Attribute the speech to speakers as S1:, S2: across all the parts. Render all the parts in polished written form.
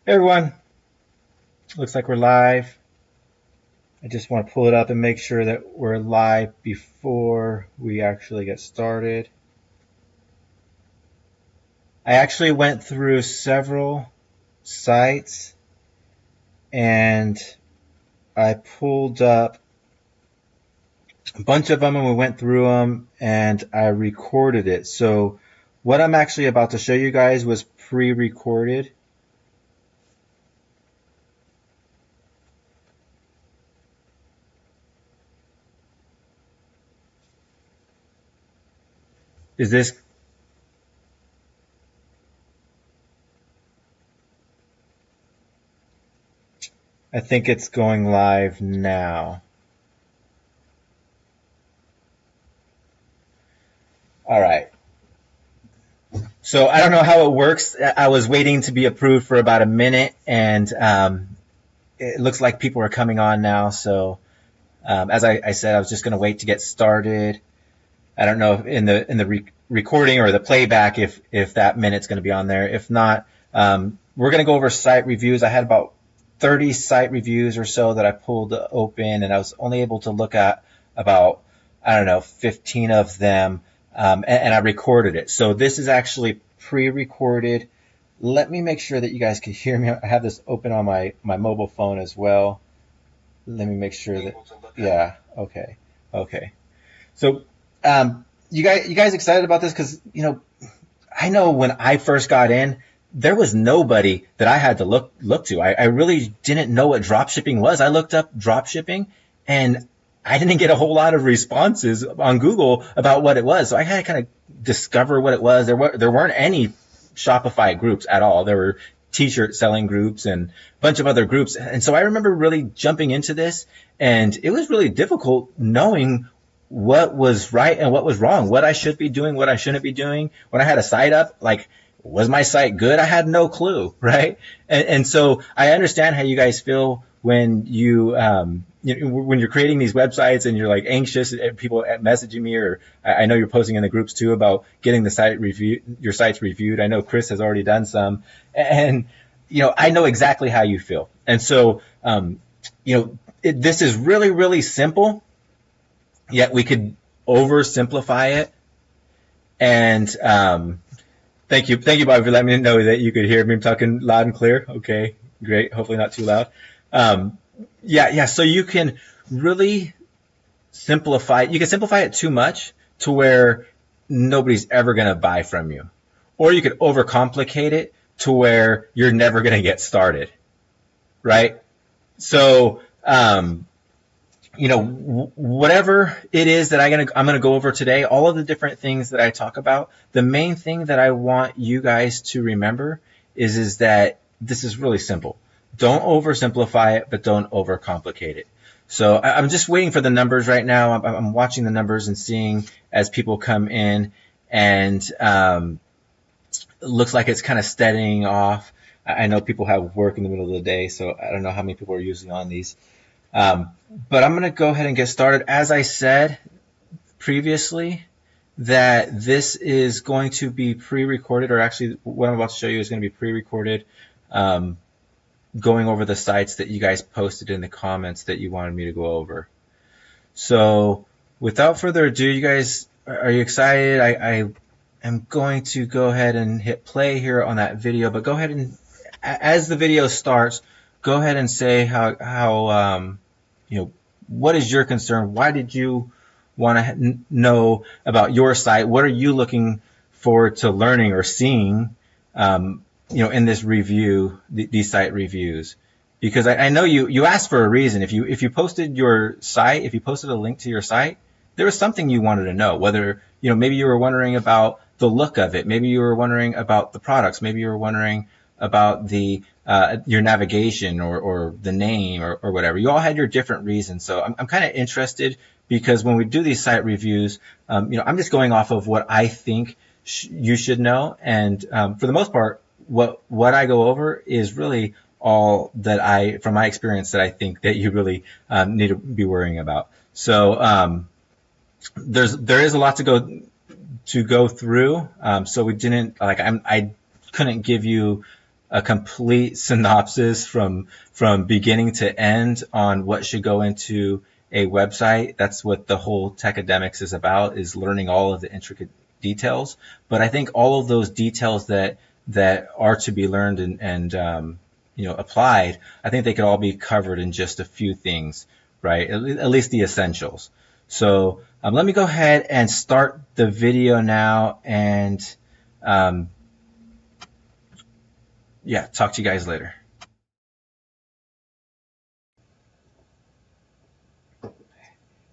S1: Hey everyone, looks like we're live. I just want to pull it up and make sure that we're live before we actually get started. I actually went through several sites and I pulled up a bunch of them and we went through them and I recorded it. So what I'm actually about to show you guys was pre-recorded. Is this I think it's going live now. All right. So I don't know how it works. I was waiting to be approved for about a minute, and it looks like people are coming on now. So as I said, I was just going to wait to get started. I don't know if in the recording or the playback if that minute's going to be on there. If not, we're going to go over site reviews. I had about 30 site reviews or so that I pulled open, and I was only able to look at about 15 of them. And I recorded it. So this is actually pre-recorded. Let me make sure that you guys can hear me. I have this open on my mobile phone as well. Let me make sure that, yeah, okay. So, you guys excited about this? Because, I know when I first got in, there was nobody that I had to look to. I really didn't know what drop shipping was. I looked up drop shipping and I didn't get a whole lot of responses on Google about what it was. So I had to kind of discover what it was. There weren't any Shopify groups at all. There were t-shirt selling groups and a bunch of other groups. And so I remember really jumping into this, and it was really difficult knowing what was right and what was wrong, what I should be doing, what I shouldn't be doing. When I had a site up, like, was my site good? I had no clue, right? And so I understand how you guys feel when when you're creating these websites and you're like anxious, people messaging me, or I know you're posting in the groups too about getting your sites reviewed. I know Chris has already done some, and I know exactly how you feel. And so this is really, really simple, yet we could oversimplify it. And thank you, Bobby, for letting me know that you could hear me. I'm talking loud and clear. Okay, great. Hopefully not too loud. So you can really simplify it. You can simplify it too much to where nobody's ever going to buy from you. Or you could overcomplicate it to where you're never going to get started, right? So, whatever it is that I'm going to go over today, all of the different things that I talk about, the main thing that I want you guys to remember is that this is really simple. Don't oversimplify it, but don't overcomplicate it. So I'm just waiting for the numbers right now. I'm watching the numbers and seeing as people come in, and it looks like it's kind of steadying off. I know people have work in the middle of the day, so I don't know how many people are usually on these. But I'm going to go ahead and get started. As I said previously, that this is going to be pre-recorded, or actually what I'm about to show you is going to be pre-recorded, going over the sites that you guys posted in the comments that you wanted me to go over. So without further ado, you guys, are you excited? I am going to go ahead and hit play here on that video, but go ahead and, as the video starts, go ahead and say how what is your concern? Why did you want to know about your site? What are you looking forward to learning or seeing, in this review, these site reviews? Because I know you asked for a reason. If you posted your site, if you posted a link to your site, there was something you wanted to know. Whether maybe you were wondering about the look of it, maybe you were wondering about the products, maybe you were wondering about the your navigation or the name or whatever. You all had your different reasons. So I'm kind of interested, because when we do these site reviews, I'm just going off of what I think you should know. And for the most part, what I go over is really all that from my experience, that I think that you really need to be worrying about. So there is a lot to go through. So we didn't I couldn't give you a complete synopsis from beginning to end on what should go into a website. That's what the whole Techademics is about, is learning all of the intricate details. But I think all of those details that are to be learned and applied, I think they could all be covered in just a few things, right? At least the essentials. So let me go ahead and start the video now, and talk to you guys later.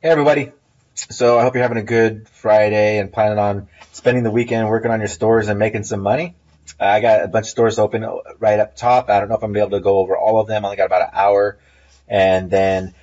S1: Hey everybody. So I hope you're having a good Friday and planning on spending the weekend working on your stores and making some money. I got a bunch of stores open right up top. I don't know if I'm going to be able to go over all of them. I only got about an hour. And then,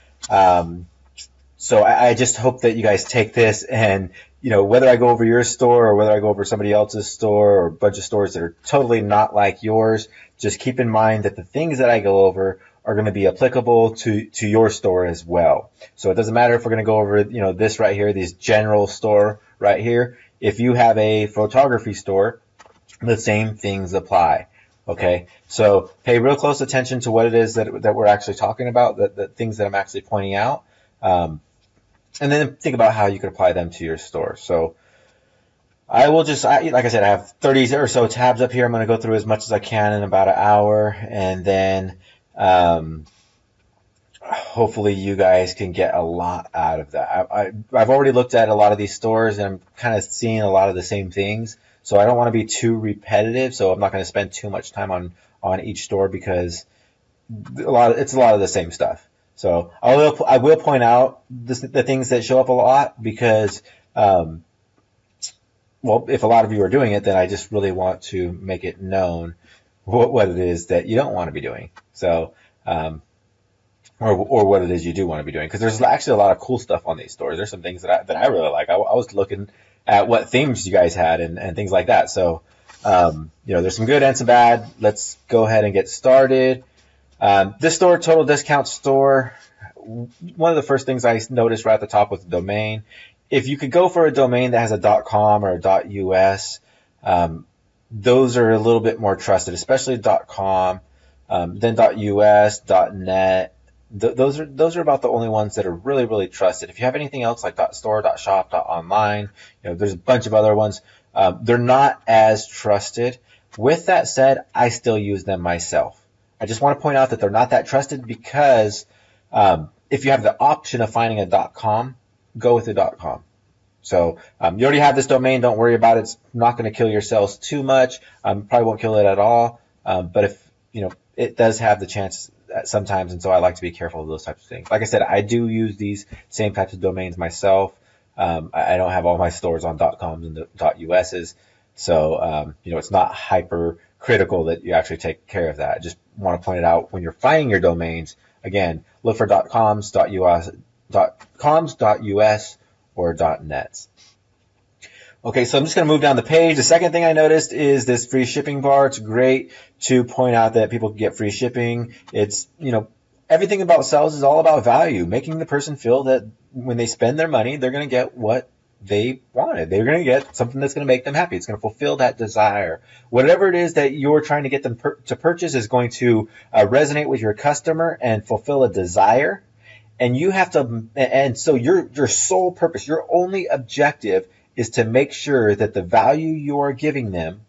S1: so I just hope that you guys take this and, whether I go over your store or whether I go over somebody else's store or a bunch of stores that are totally not like yours, just keep in mind that the things that I go over are going to be applicable to your store as well. So it doesn't matter if we're going to go over, this right here, this general store right here. If you have a photography store, the same things apply. Okay, so pay real close attention to what it is that we're actually talking about, the things that I'm actually pointing out, and then think about how you could apply them to your store. So I will like I said, I have 30 or so tabs up here. I'm going to go through as much as I can in about an hour, and then hopefully you guys can get a lot out of that. I've already looked at a lot of these stores, and I'm kind of seeing a lot of the same things. So I don't want to be too repetitive, so I'm not going to spend too much time on each store because it's a lot of the same stuff. So I will point out the things that show up a lot because, if a lot of you are doing it, then I just really want to make it known what it is that you don't want to be doing. So, or what it is you do want to be doing, because there's actually a lot of cool stuff on these stores. There's some things that I really like. I was looking at what themes you guys had and things like that. So, there's some good and some bad. Let's go ahead and get started. This store, Total Discount Store, one of the first things I noticed right at the top was the domain. If you could go for a domain that has a .com or a .us, those are a little bit more trusted, especially .com, then .us, .net. Those are about the only ones that are really, really trusted. If you have anything else like .store, .shop, .online, there's a bunch of other ones. They're not as trusted. With that said, I still use them myself. I just want to point out that they're not that trusted because if you have the option of finding a .com, go with the .com. So you already have this domain. Don't worry about it. It's not going to kill your sales too much. Probably won't kill it at all. But if it does have the chance sometimes, and so I like to be careful of those types of things. Like I said, I do use these same types of domains myself. I don't have all my stores on .coms and .us's, so it's not hyper critical that you actually take care of that. I just want to point it out when you're finding your domains. Again, look for .coms, .us, or .nets. Okay, so I'm just going to move down the page. The second thing I noticed is this free shipping bar. It's great to point out that people can get free shipping. It's, everything about sales is all about value, making the person feel that when they spend their money, they're going to get what they wanted. They're going to get something that's going to make them happy. It's going to fulfill that desire. Whatever it is that you're trying to get them to purchase is going to resonate with your customer and fulfill a desire. And you have to, and so your sole purpose, your only objective is to make sure that the value you are giving them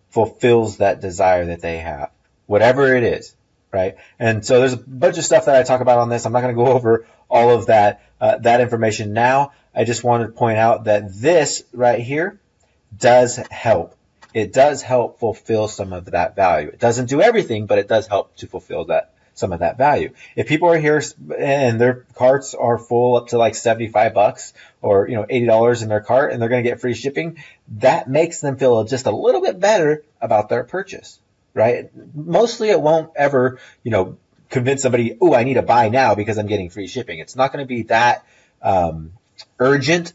S1: fulfills that desire that they have, whatever it is, right? And so there's a bunch of stuff that I talk about on this. I'm not going to go over all of that information now. I just wanted to point out that this right here does help. It does help fulfill some of that value. It doesn't do everything, but it does help to fulfill some of that value. If people are here and their carts are full up to like $75 or $80 in their cart and they're going to get free shipping, that makes them feel just a little bit better about their purchase, right? Mostly it won't ever, convince somebody, oh, I need to buy now because I'm getting free shipping. It's not going to be that urgent.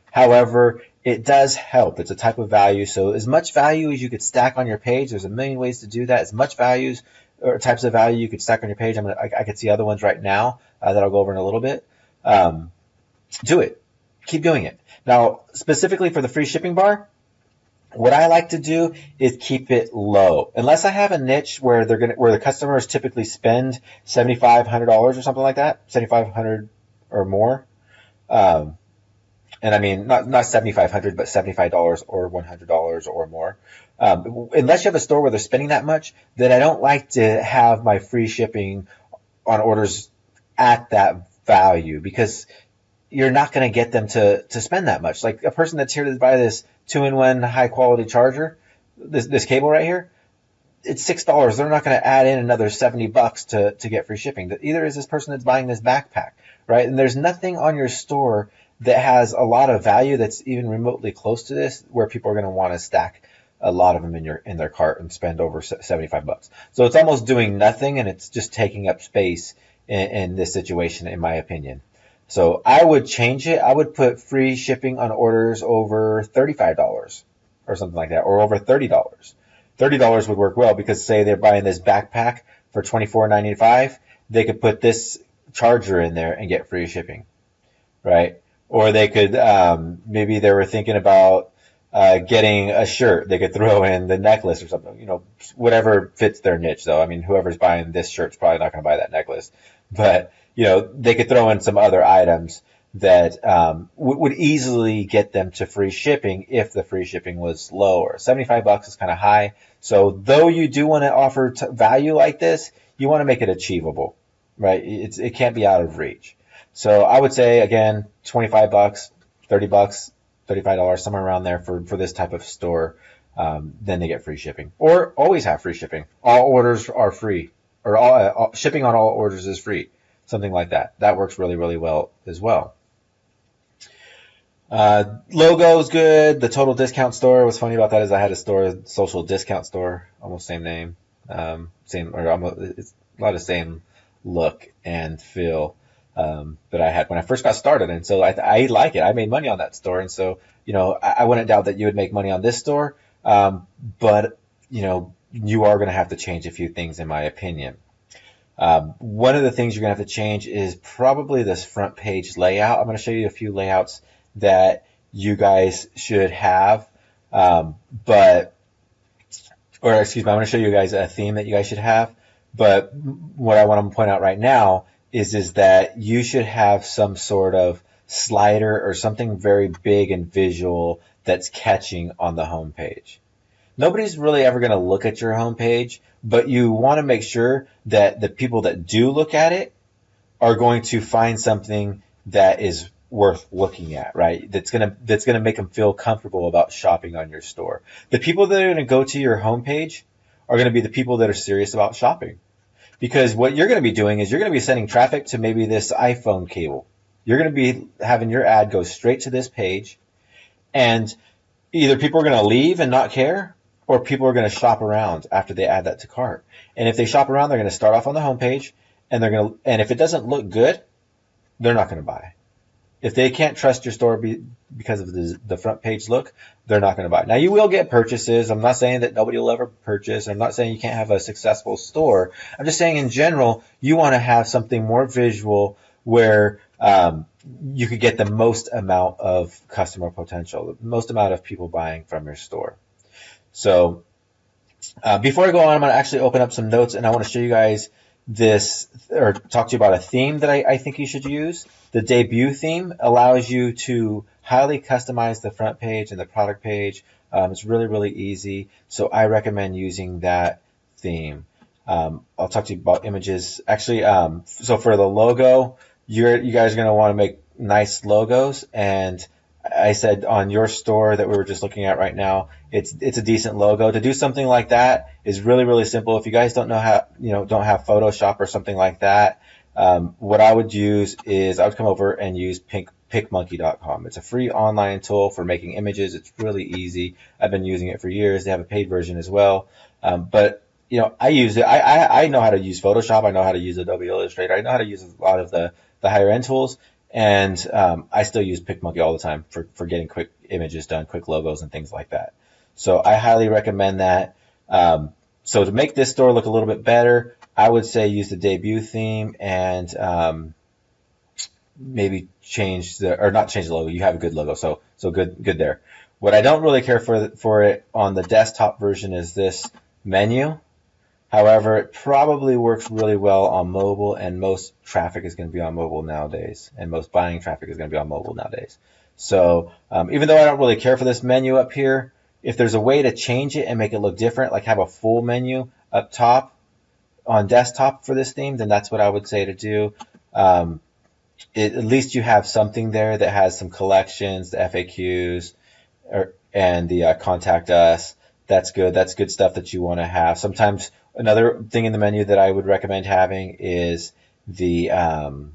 S1: However, it does help. It's a type of value. So as much value as you could stack on your page, there's a million ways to do that. As much values or types of value you could stack on your page. I could see other ones right now that I'll go over in a little bit. Do it. Keep doing it. Now, specifically for the free shipping bar, What I like to do is keep it low, unless I have a niche where where the customers typically spend $7,500 or something like that, 7,500 or more. Um, and I mean, not 7,500, but $75 or $100 or more. Unless you have a store where they're spending that much, then I don't like to have my free shipping on orders at that value, because you're not going to get them to spend that much. Like a person that's here to buy this 2-in-1 high quality charger, this cable right here, it's $6. They're not going to add in another $70 to get free shipping. Either is this person that's buying this backpack, right? And there's nothing on your store that has a lot of value that's even remotely close to this, where people are going to want to stack a lot of them in their cart and spend over $75. So it's almost doing nothing, and it's just taking up space in this situation, in my opinion. So I would change it. I would put free shipping on orders over $35 or something like that, or over $30. $30 would work well, because say they're buying this backpack for $24.95, they could put this charger in there and get free shipping, right? Or they could, maybe they were thinking about getting a shirt. They could throw in the necklace or something, whatever fits their niche, though. I mean, whoever's buying this shirt's probably not going to buy that necklace. But, they could throw in some other items that would easily get them to free shipping if the free shipping was lower. $75 is kind of high. So though you do want to offer value like this, you want to make it achievable, right? It can't be out of reach. So I would say, again, $25, $30, $35, somewhere around there for this type of store. Then they get free shipping, or always have free shipping. All orders are free, or all shipping on all orders is free. Something like that. That works really, really well as well. Logo's good. The total discount store, what's funny about that is I had a store, social discount store, almost same name, same, or almost, it's a lot of same look and feel that I had when I first got started. And so I like it. I made money on that store. And so, I wouldn't doubt that you would make money on this store. But, you are going to have to change a few things, in my opinion. One of the things you're going to have to change is probably this front page layout. I'm going to show you a few layouts that you guys should have. I'm going to show you guys a theme that you guys should have. But what I want to point out right now is that you should have some sort of slider or something very big and visual that's catching on the home page. Nobody's really ever going to look at your homepage, but you want to make sure that the people that do look at it are going to find something that is worth looking at, right? That's going to make them feel comfortable about shopping on your store. The people that are going to go to your homepage are going to be the people that are serious about shopping. Because what you're going to be doing is you're going to be sending traffic to maybe this iPhone cable. You're going to be having your ad go straight to this page, and either people are going to leave and not care, or people are going to shop around after they add that to cart. And if they shop around, they're going to start off on the homepage, and if it doesn't look good, they're not going to buy. If they can't trust your store because of the front page look, they're not going to buy. Now, you will get purchases. I'm not saying that nobody will ever purchase. I'm not saying you can't have a successful store. I'm just saying in general, you want to have something more visual where you could get the most amount of customer potential, the most amount of people buying from your store. So before I go on, I'm going to actually open up some notes, and I want to show you guys this, or talk to you about a theme that I think you should use. The debut theme allows you to highly customize the front page and the product page. It's really, really easy. So I recommend using that theme. I'll talk to you about images. Actually, so for the logo, you guys are going to want to make nice logos. And I said on your store that we were just looking at right now, it's a decent logo. To do something like that is really, really simple. If you guys don't know how, don't have Photoshop or something like that, what I would use is I would come over and use PicMonkey.com. It's a free online tool for making images. It's really easy. I've been using it for years. They have a paid version as well. But I use it. I know how to use Photoshop. I know how to use Adobe Illustrator. I know how to use a lot of the higher end tools. And I still use PicMonkey all the time for getting quick images done, quick logos and things like that. So I highly recommend that. So to make this store look a little bit better, I would say use the debut theme and maybe not change the logo. You have a good logo, so good there. What I don't really care for it on the desktop version is this menu. However, it probably works really well on mobile, and most traffic is going to be on mobile nowadays, and most buying traffic is going to be on mobile nowadays. So even though I don't really care for this menu up here, if there's a way to change it and make it look different, like have a full menu up top on desktop for this theme, then that's what I would say to do. At least you have something there that has some collections, the FAQs, and the contact us. That's good. That's good stuff that you want to have. Sometimes another thing in the menu that I would recommend having is a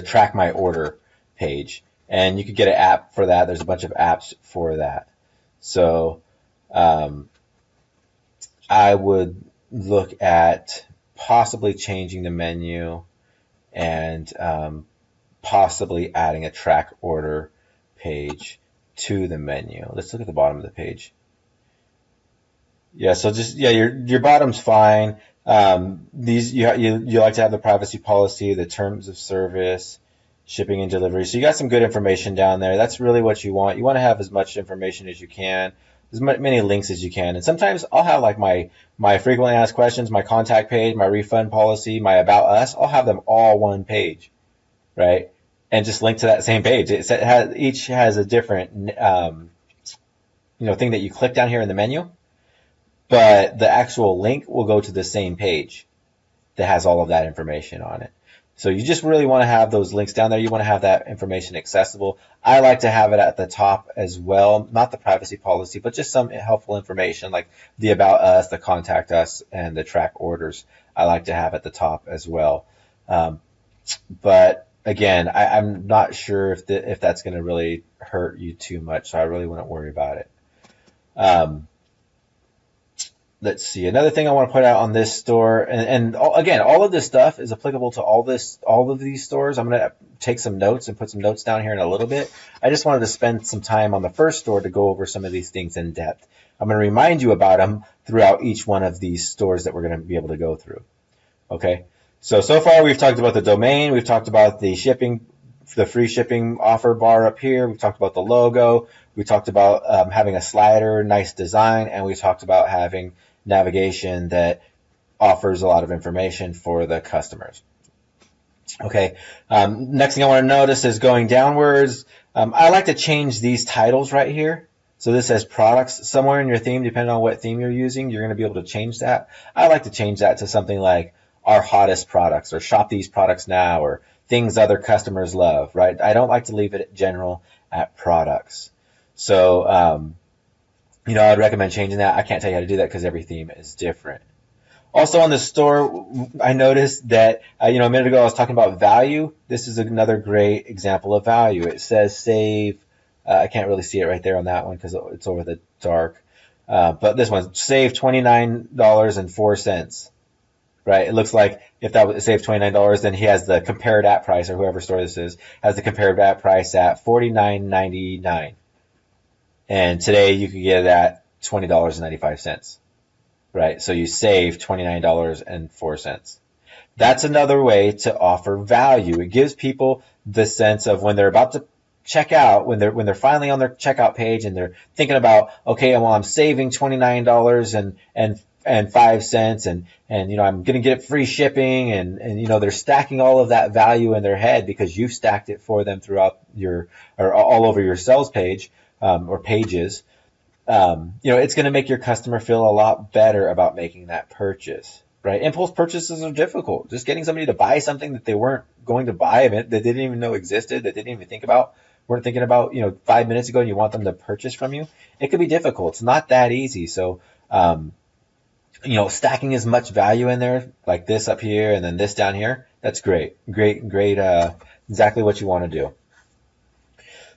S1: track my order page, and you could get an app for that. There's a bunch of apps for that. So I would look at possibly changing the menu and possibly adding a track order page to the menu. Let's look at the bottom of the page. Yeah, so your bottom's fine. These you like to have the privacy policy, the terms of service, shipping and delivery. So you got some good information down there. That's really what you want. You want to have as much information as you can, as many links as you can. And sometimes I'll have like my frequently asked questions, my contact page, my refund policy, my about us. I'll have them all one page, right? And just link to that same page. Each has a different thing that you click down here in the menu, but the actual link will go to the same page that has all of that information on it. So you just really want to have those links down there. You want to have that information accessible. I like to have it at the top as well, not the privacy policy, but just some helpful information like the about us, the contact us, and the track orders. I like to have at the top as well. But again, I'm not sure if that's going to really hurt you too much, so I really wouldn't worry about it. Let's see. Another thing I want to put out on this store, and again, all of this stuff is applicable to all of these stores. I'm going to take some notes and put some notes down here in a little bit. I just wanted to spend some time on the first store to go over some of these things in depth. I'm going to remind you about them throughout each one of these stores that we're going to be able to go through. Okay. So far we've talked about the domain. We've talked about the shipping, the free shipping offer bar up here. We've talked about the logo. We talked about having a slider, nice design, and we talked about having navigation that offers a lot of information for the customers. Okay, next thing I want to notice is going downwards. I like to change these titles right here. So this says products somewhere in your theme, depending on what theme you're using, you're going to be able to change that. I like to change that to something like our hottest products, or shop these products now, or things other customers love, right? I don't like to leave it general at products. So, I'd recommend changing that. I can't tell you how to do that because every theme is different. Also on the store, I noticed that, a minute ago I was talking about value. This is another great example of value. It says save. I can't really see it right there on that one because it's over the dark. But this one, save $29.04. Right? It looks like if that was save $29, then he has the compared at price, or whoever store this is, has the compared at price at $49.99. And today you could get it at $20.95. Right? So you save $29.04. That's another way to offer value. It gives people the sense of when they're about to check out, when they're finally on their checkout page and they're thinking about, okay, well, I'm saving $29 and 5 cents, and I'm going to get free shipping, and they're stacking all of that value in their head because you've stacked it for them throughout or all over your sales page, or pages. It's going to make your customer feel a lot better about making that purchase, right? Impulse purchases are difficult. Just getting somebody to buy something that they weren't going to buy, that they didn't even know existed, that they didn't even weren't thinking about, 5 minutes ago, and you want them to purchase from you. It could be difficult. It's not that easy. So, stacking as much value in there, like this up here and then this down here, that's great. Exactly what you want to do.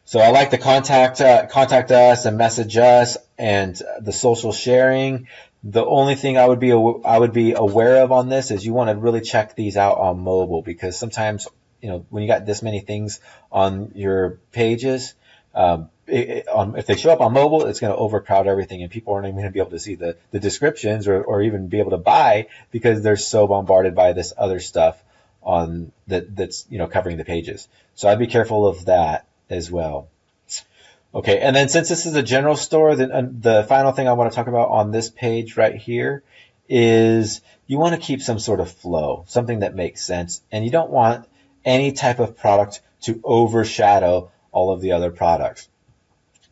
S1: So I like the contact us and message us and the social sharing. The only thing I would be aware of on this is you want to really check these out on mobile, because sometimes, when you got this many things on your pages, if they show up on mobile, it's going to overcrowd everything, and people aren't even going to be able to see the descriptions or even be able to buy, because they're so bombarded by this other stuff that's covering the pages. So I'd be careful of that as well. Okay, and then since this is a general store, then the final thing I want to talk about on this page right here is you want to keep some sort of flow, something that makes sense, and you don't want any type of product to overshadow all of the other products.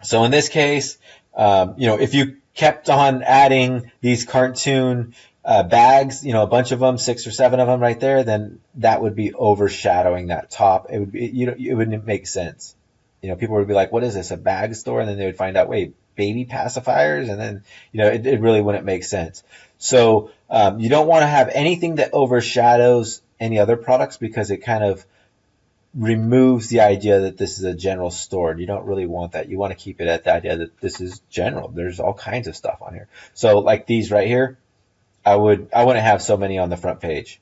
S1: So in this case, if you kept on adding these cartoon bags, a bunch of them, 6 or 7 of them right there, then that would be overshadowing that top. It would be, it wouldn't make sense. People would be like, what is this, a bag store? And then they would find out, wait, baby pacifiers? And then, it really wouldn't make sense. So you don't want to have anything that overshadows any other products because it kind of removes the idea that this is a general store. You don't really want that. You want to keep it at the idea that this is general. There's all kinds of stuff on here. So like these right here, I wouldn't have so many on the front page,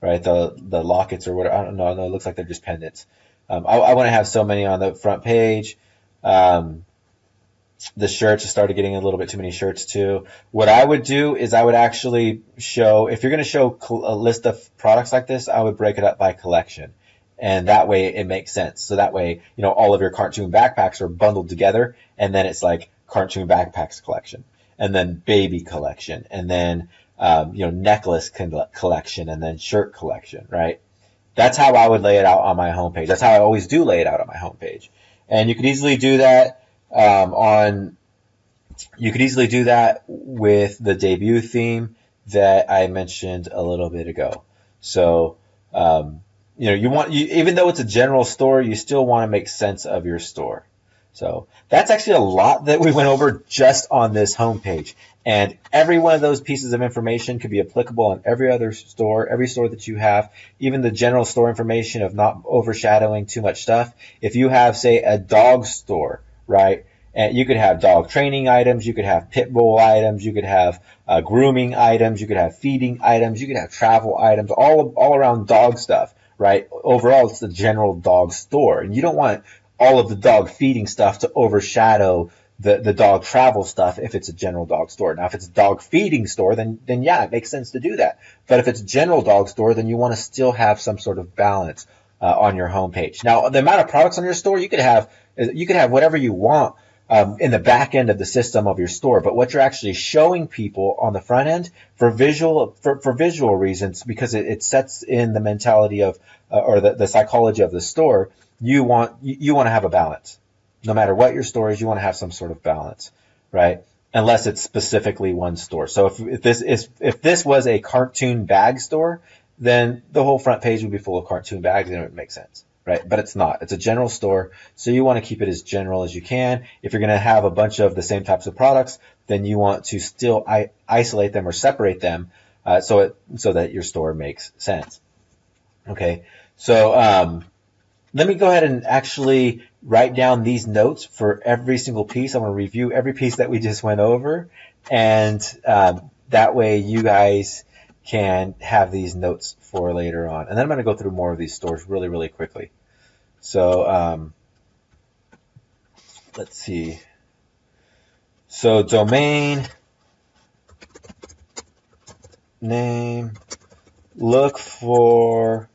S1: right? The lockets or whatever. I don't know. No, it looks like they're just pendants. I want to have so many on the front page. The shirts, I started getting a little bit too many shirts too. What I would do is I would actually show, if you're going to show a list of products like this, I would break it up by collection. And that way it makes sense. So that way, all of your cartoon backpacks are bundled together, and then it's like cartoon backpacks collection, and then baby collection, and then, necklace collection, and then shirt collection, right? That's how I would lay it out on my homepage. That's how I always do lay it out on my homepage. And you could easily do that with the debut theme that I mentioned a little bit ago. So, even though it's a general store, you still want to make sense of your store. So that's actually a lot that we went over just on this homepage. And every one of those pieces of information could be applicable on every other store, every store that you have, even the general store information of not overshadowing too much stuff. If you have, say, a dog store, right? And you could have dog training items, you could have pit bull items, you could have grooming items, you could have feeding items, you could have travel items, all around dog stuff, right? Overall, it's the general dog store. And you don't want all of the dog feeding stuff to overshadow the dog travel stuff if it's a general dog store. Now, if it's a dog feeding store, then yeah, it makes sense to do that. But if it's a general dog store, then you want to still have some sort of balance on your homepage. Now, the amount of products on your store, you could have whatever you want in the back end of the system of your store, but what you're actually showing people on the front end for visual reasons, because it sets in the mentality of or the psychology of the store. You want to have a balance. No matter what your store is, you want to have some sort of balance, right? Unless it's specifically one store. So if this was a cartoon bag store, then the whole front page would be full of cartoon bags and it would make sense, right? But it's not. It's a general store, so you want to keep it as general as you can. If you're going to have a bunch of the same types of products, then you want to still isolate them or separate them so that your store makes sense. Okay, so let me go ahead and actually write down these notes for every single piece. I'm going to review every piece that we just went over, and that way you guys can have these notes for later on. And then I'm going to go through more of these stores really, really quickly. So let's see. So domain name, look for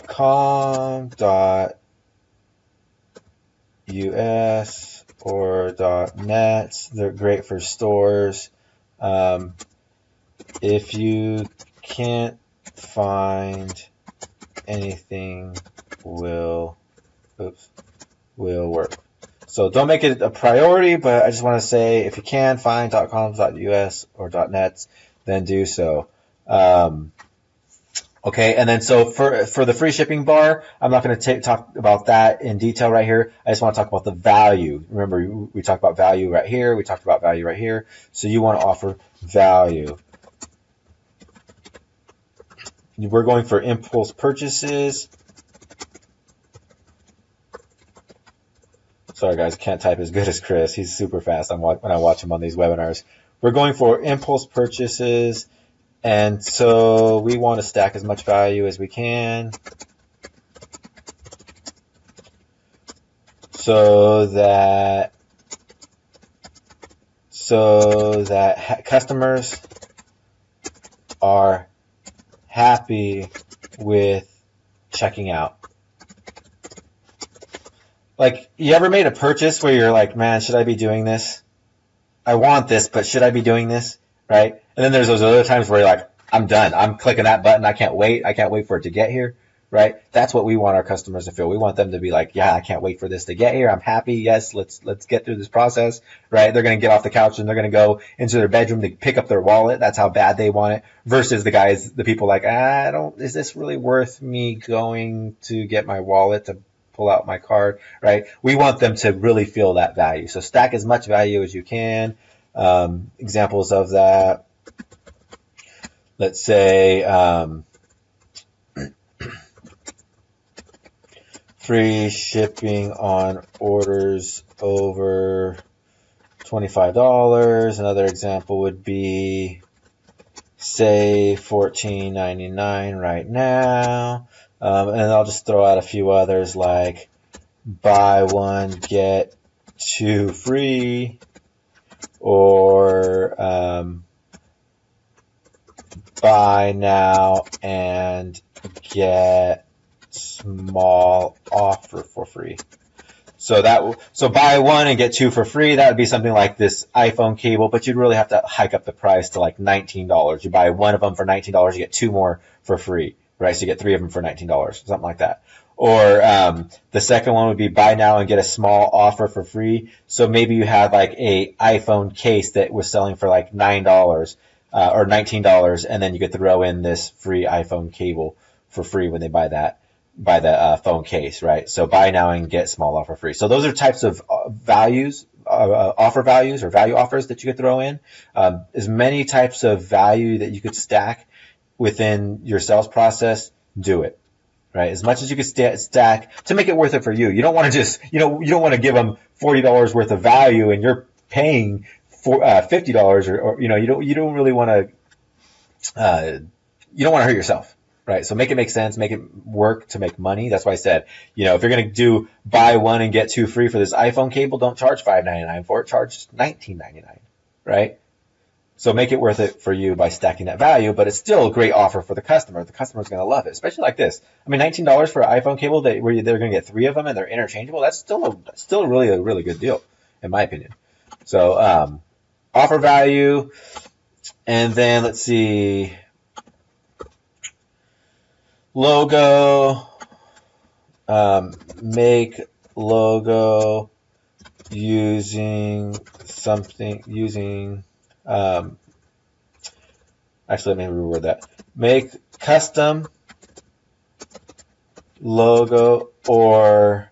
S1: .com, .us, or .net. They're great for stores. If you can't find anything, will work. So don't make it a priority, but I just want to say if you can find .com, .us, or .net, then do so. Okay, and then so for the free shipping bar, I'm not going to talk about that in detail right here. I just want to talk about the value. Remember, we talked about value right here. We talked about value right here. So you want to offer value. We're going for impulse purchases. Sorry, guys, can't type as good as Chris. He's super fast when I watch him on these webinars. We're going for impulse purchases. And so we want to stack as much value as we can so that customers are happy with checking out. Like, you ever made a purchase where you're like, man, should I be doing this? I want this, but should I be doing this? Right? And then there's those other times where you're like, I'm done. I'm clicking that button. I can't wait. I can't wait for it to get here. Right? That's what we want our customers to feel. We want them to be like, yeah, I can't wait for this to get here. I'm happy. Yes, let's get through this process. Right? They're going to get off the couch and they're going to go into their bedroom to pick up their wallet. That's how bad they want it. Versus the people like, is this really worth me going to get my wallet to pull out my card? Right? We want them to really feel that value. So stack as much value as you can. Examples of that, let's say, free shipping on orders over $25. Another example would be, say, $14.99 right now. And I'll just throw out a few others like buy one, get two free, or buy now and get small offer for free. So buy one and get two for free. That would be something like this iPhone cable, but you'd really have to hike up the price to like $19. You buy one of them for $19, you get two more for free, right? So you get three of them for $19, something like that. Or the second one would be buy now and get a small offer for free. So maybe you had like a iPhone case that was selling for like $9 or $19, and then you could throw in this free iPhone cable for free when they buy the phone case, right? So buy now and get small offer free. So those are types of offer values or value offers that you could throw in. As many types of value that you could stack within your sales process, do it. Right, as much as you could stack to make it worth it for you. You don't want to just, you don't want to give them $40 worth of value and you're paying for $50, or you don't really want to, you don't want to hurt yourself, right? So make it make sense, make it work to make money. That's why I said, if you're going to do buy one and get two free for this iPhone cable, don't charge $5.99 for it, charge $19.99, right? So make it worth it for you by stacking that value, but it's still a great offer for the customer. The customer's going to love it, especially like this. I mean, $19 for an iPhone cable where they're going to get three of them and they're interchangeable. That's still really a really good deal, in my opinion. So offer value, and then let's see, logo. Make logo using. Actually, let me reword that. Make custom logo or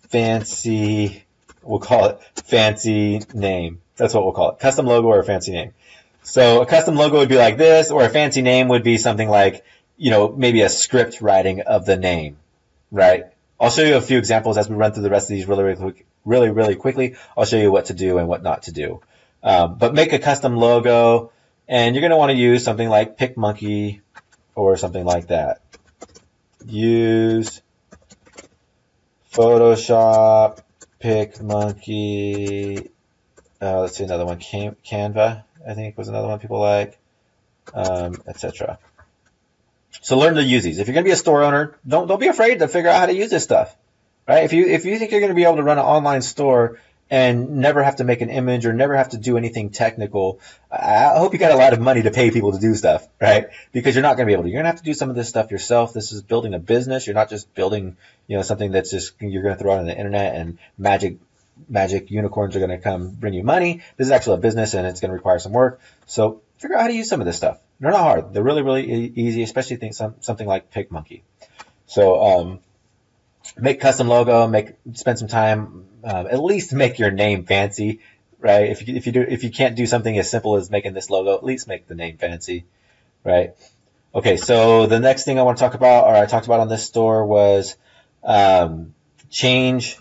S1: fancy, we'll call it fancy name. That's what we'll call it. Custom logo or a fancy name. So a custom logo would be like this, or a fancy name would be something like, maybe a script writing of the name, right? I'll show you a few examples as we run through the rest of these really quickly. I'll show you what to do and what not to do. But make a custom logo, and you're going to want to use something like PicMonkey or something like that. Use Photoshop, PicMonkey, let's see another one, Canva, I think was another one people like, etc. So learn to use these. If you're going to be a store owner, don't be afraid to figure out how to use this stuff, right? If you think you're going to be able to run an online store and never have to make an image or never have to do anything technical, I hope you got a lot of money to pay people to do stuff, right? Because you're not going to be able to. You're going to have to do some of this stuff yourself. This is building a business. You're not just building, something that's just you're going to throw out on the internet and magic unicorns are going to come bring you money. This is actually a business and it's going to require some work. So figure out how to use some of this stuff. They're not hard. They're really, really easy, especially something like PicMonkey. So make custom logo, spend some time, at least make your name fancy, right? If you can't do something as simple as making this logo, at least make the name fancy, right? Okay, so the next thing I want to talk about, or I talked about on this store, was change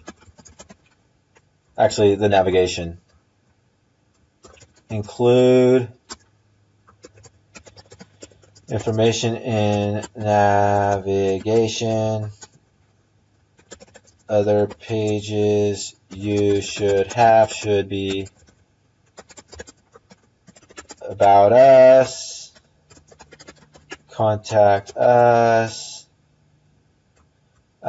S1: the navigation. Include information in navigation. Other pages you should be about us, contact us,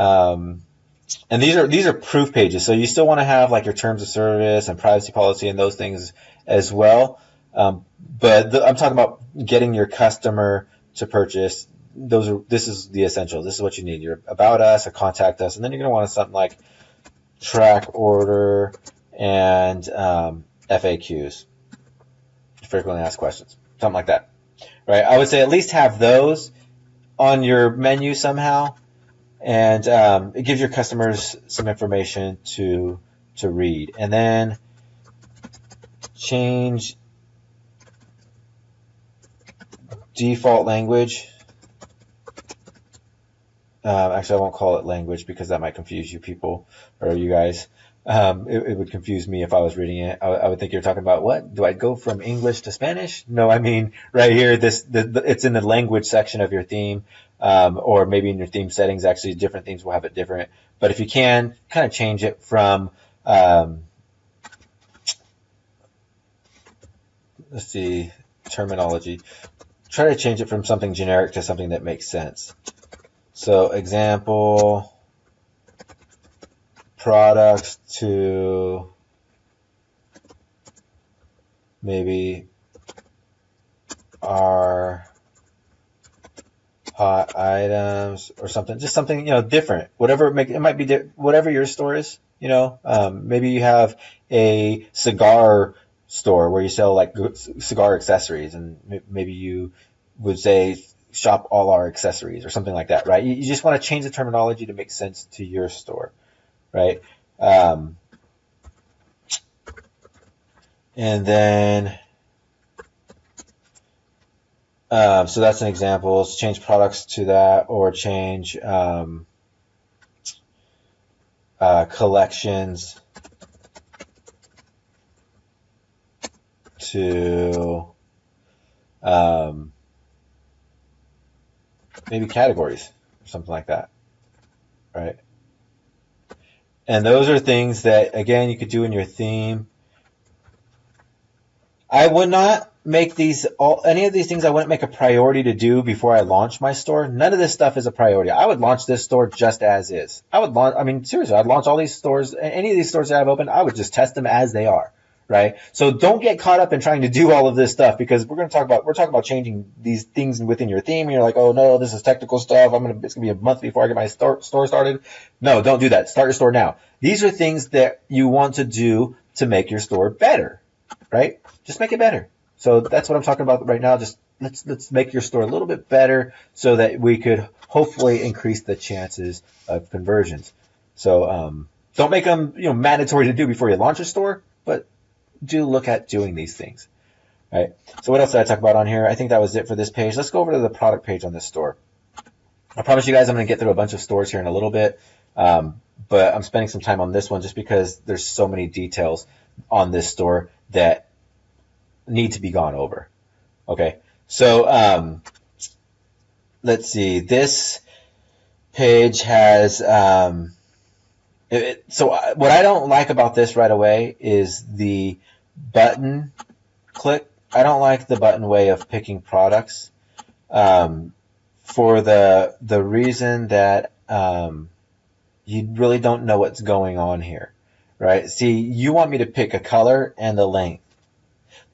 S1: And these are proof pages, so you still want to have like your terms of service and privacy policy and those things as well. But I'm talking about getting your customer to purchase. This is the essential. This is what you need. Your about us or contact us, and then you're going to want something like track order and FAQs, frequently asked questions, something like that. Right? I would say at least have those on your menu somehow. And it gives your customers some information to read. And then change default language. Actually, I won't call it language because that might confuse you people or you guys. It would confuse me if I was reading it. I would think you're talking about what? Do I go from English to Spanish? No, I mean right here. It's in the language section of your theme, or maybe in your theme settings. Actually, different themes will have it different. But if you can, kind of change it from let's see, terminology. Try to change it from something generic to something that makes sense. So example, products to maybe our hot items or something, just something, different, whatever it might be, whatever your store is, maybe you have a cigar store where you sell like cigar accessories, and maybe you would say shop all our accessories or something like that, right? You just want to change the terminology to make sense to your store, right? And then, so that's an example. Let's change products to that, or change collections to maybe categories or something like that, right? And those are things that, again, you could do in your theme. I would not make any of these things, I wouldn't make a priority to do before I launch my store. None of this stuff is a priority. I would launch this store just as is. Seriously, I'd launch all these stores, any of these stores that I've opened, I would just test them as they are, right? So don't get caught up in trying to do all of this stuff, because we're talking about changing these things within your theme. And you're like, oh no, this is technical stuff. It's gonna be a month before I get my store started. No, don't do that. Start your store now. These are things that you want to do to make your store better, right? Just make it better. So that's what I'm talking about right now. Just let's make your store a little bit better so that we could hopefully increase the chances of conversions. So don't make them mandatory to do before you launch a store, but do look at doing these things. All right. So what else did I talk about on here? I think that was it for this page. Let's go over to the product page on this store. I promise you guys I'm going to get through a bunch of stores here in a little bit, but I'm spending some time on this one just because there's so many details on this store that need to be gone over. Okay, so let's see. This page has so what I don't like about this right away is the button click. I don't like the button way of picking products for the reason that you really don't know what's going on here, right? See, you want me to pick a color and the length.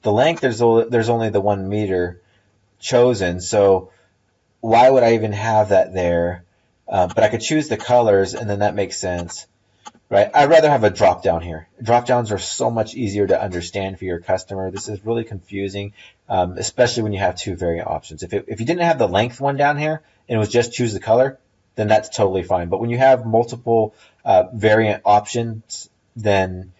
S1: The length, there's only the 1 meter chosen, so why would I even have that there? But I could choose the colors, and then that makes sense, right? I'd rather have a drop down here. Drop downs are so much easier to understand for your customer. This is really confusing, especially when you have two variant options. If you didn't have the length one down here and it was just choose the color, then that's totally fine. But when you have multiple variant options, then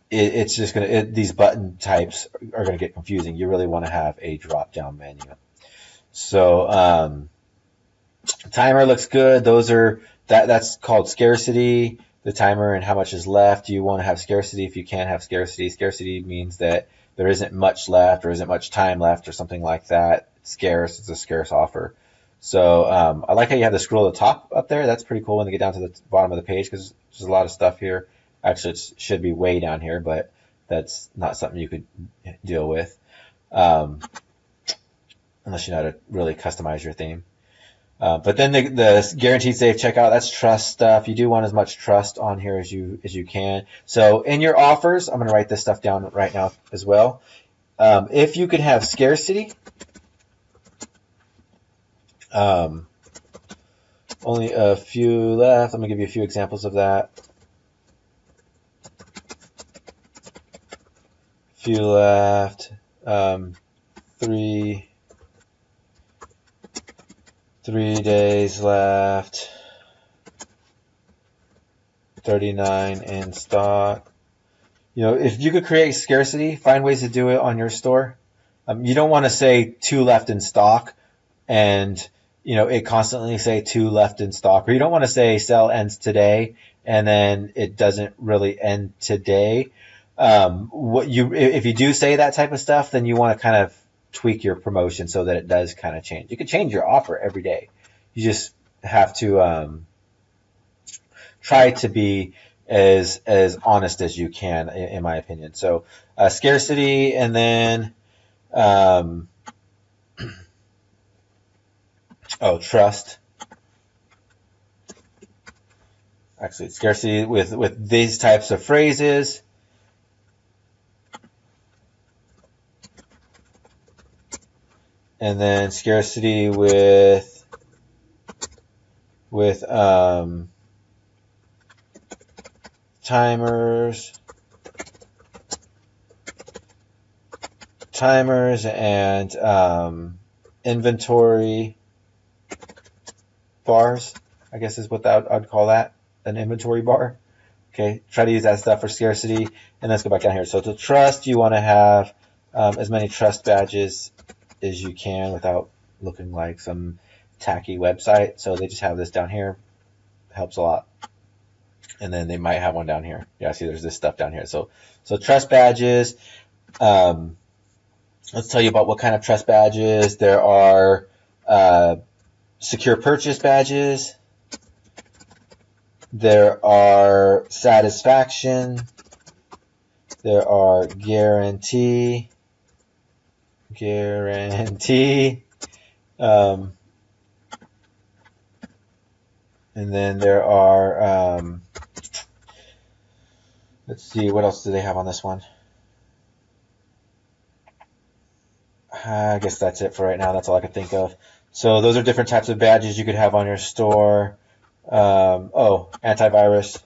S1: it's just these button types are gonna get confusing. You really want to have a drop down menu. So timer looks good. That's called scarcity. The timer and how much is left. You want to have scarcity if you can have scarcity. Scarcity means that there isn't much left or isn't much time left or something like that. Scarce, it's a scarce offer. So I like how you have the scroll at the top up there. That's pretty cool when they get down to the bottom of the page, because there's a lot of stuff here. Actually, it should be way down here, but that's not something you could deal with unless you know how to really customize your theme. But then the guaranteed safe checkout, that's trust stuff. You do want as much trust on here as you can. So in your offers, I'm going to write this stuff down right now as well. If you could have scarcity, only a few left. I'm going to give you a few examples of that. Few left. 3 days left. 39 in stock. If you could create scarcity, find ways to do it on your store. You don't want to say 2 left in stock and it constantly say 2 left in stock, or you don't want to say sell ends today and then it doesn't really end today. If you do say that type of stuff, then you want to kind of tweak your promotion so that it does kind of change. You can change your offer every day. You just have to try to be as honest as you can, in my opinion. So scarcity, and then trust. Actually, scarcity with these types of phrases. And then scarcity with timers and inventory bars, I guess is what I'd call that, an inventory bar. Okay, try to use that stuff for scarcity. And let's go back down here. So to trust, you want to have as many trust badges as you can without looking like some tacky website. So they just have this down here. Helps a lot. And then they might have one down here. Yeah, see there's this stuff down here. So trust badges. Let's tell you about what kind of trust badges. There are secure purchase badges. There are satisfaction. There are guarantee. And then there are, let's see, what else do they have on this one? I guess that's it for right now. That's all I could think of. So those are different types of badges you could have on your store. Antivirus.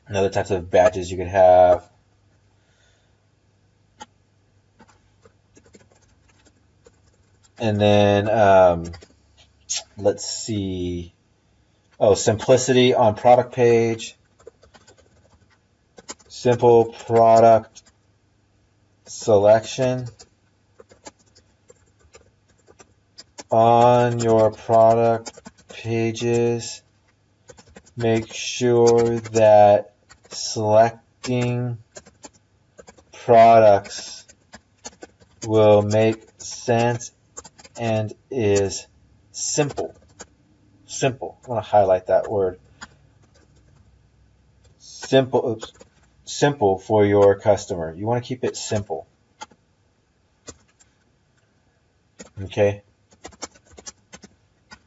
S1: And other types of badges you could have. And then, let's see. Simplicity on product page. Simple product selection. On your product pages, make sure that selecting products will make sense and is simple. Simple. I want to highlight that word. Simple for your customer. You want to keep it simple. Okay?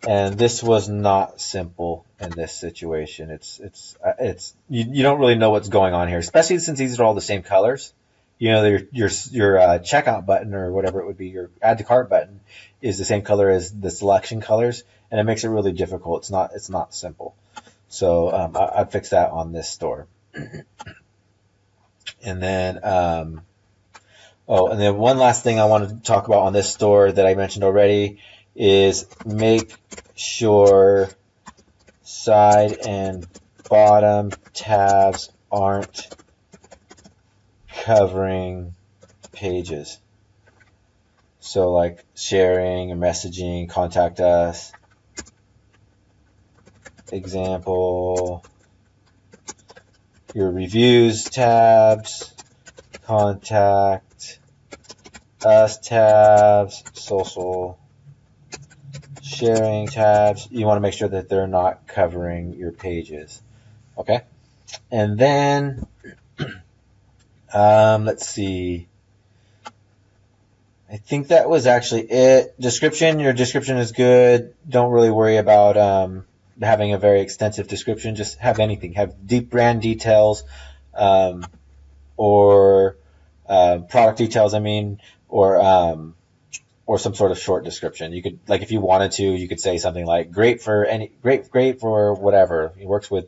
S1: And this was not simple in this situation. It's you don't really know what's going on here, especially since these are all the same colors. Your checkout button or whatever it would be, your add to cart button is the same color as the selection colors, and it makes it really difficult. It's not simple. So I'd fix that on this store. And then and then one last thing I wanted to talk about on this store that I mentioned already is make sure side and bottom tabs aren't covering pages. So like sharing and messaging, contact us. Example, your reviews tabs, contact us tabs, social sharing tabs. You want to make sure that they're not covering your pages. Okay? And then let's see. I think that was actually it. Description, your description is good. Don't really worry about having a very extensive description. Just have anything. Have deep brand details, um, or product details. I mean, or some sort of short description. You could, like, if you wanted to, you could say something like great for whatever. It works with.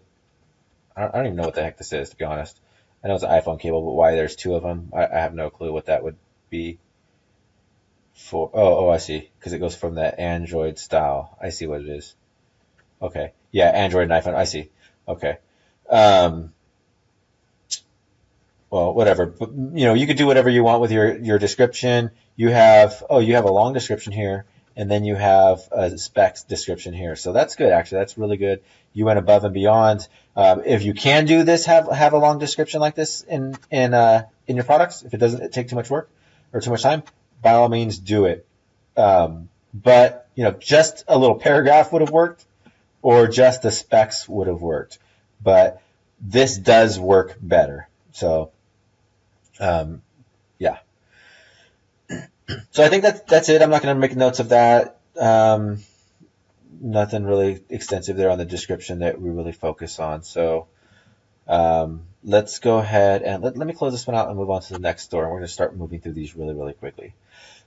S1: I don't even know what the heck this is, to be honest. I know it's an iPhone cable, but why there's two of them, I have no clue what that would be. For I see, because it goes from the Android style. I see what it is. Okay, yeah, Android and iPhone. I see. Okay, um, well, whatever. But, you could do whatever you want with your description. You have a long description here, and then you have a specs description here. So that's good, actually. That's really good. You went above and beyond. If you can do this, have a long description like this in your products. If it doesn't take too much work or too much time, by all means, do it. But just a little paragraph would have worked, or just the specs would have worked. But this does work better. So, yeah. So I think that's it. I'm not going to make notes of that. Nothing really extensive there on the description that we really focus on. So let's go ahead and let me close this one out and move on to the next store. And we're going to start moving through these really, really quickly.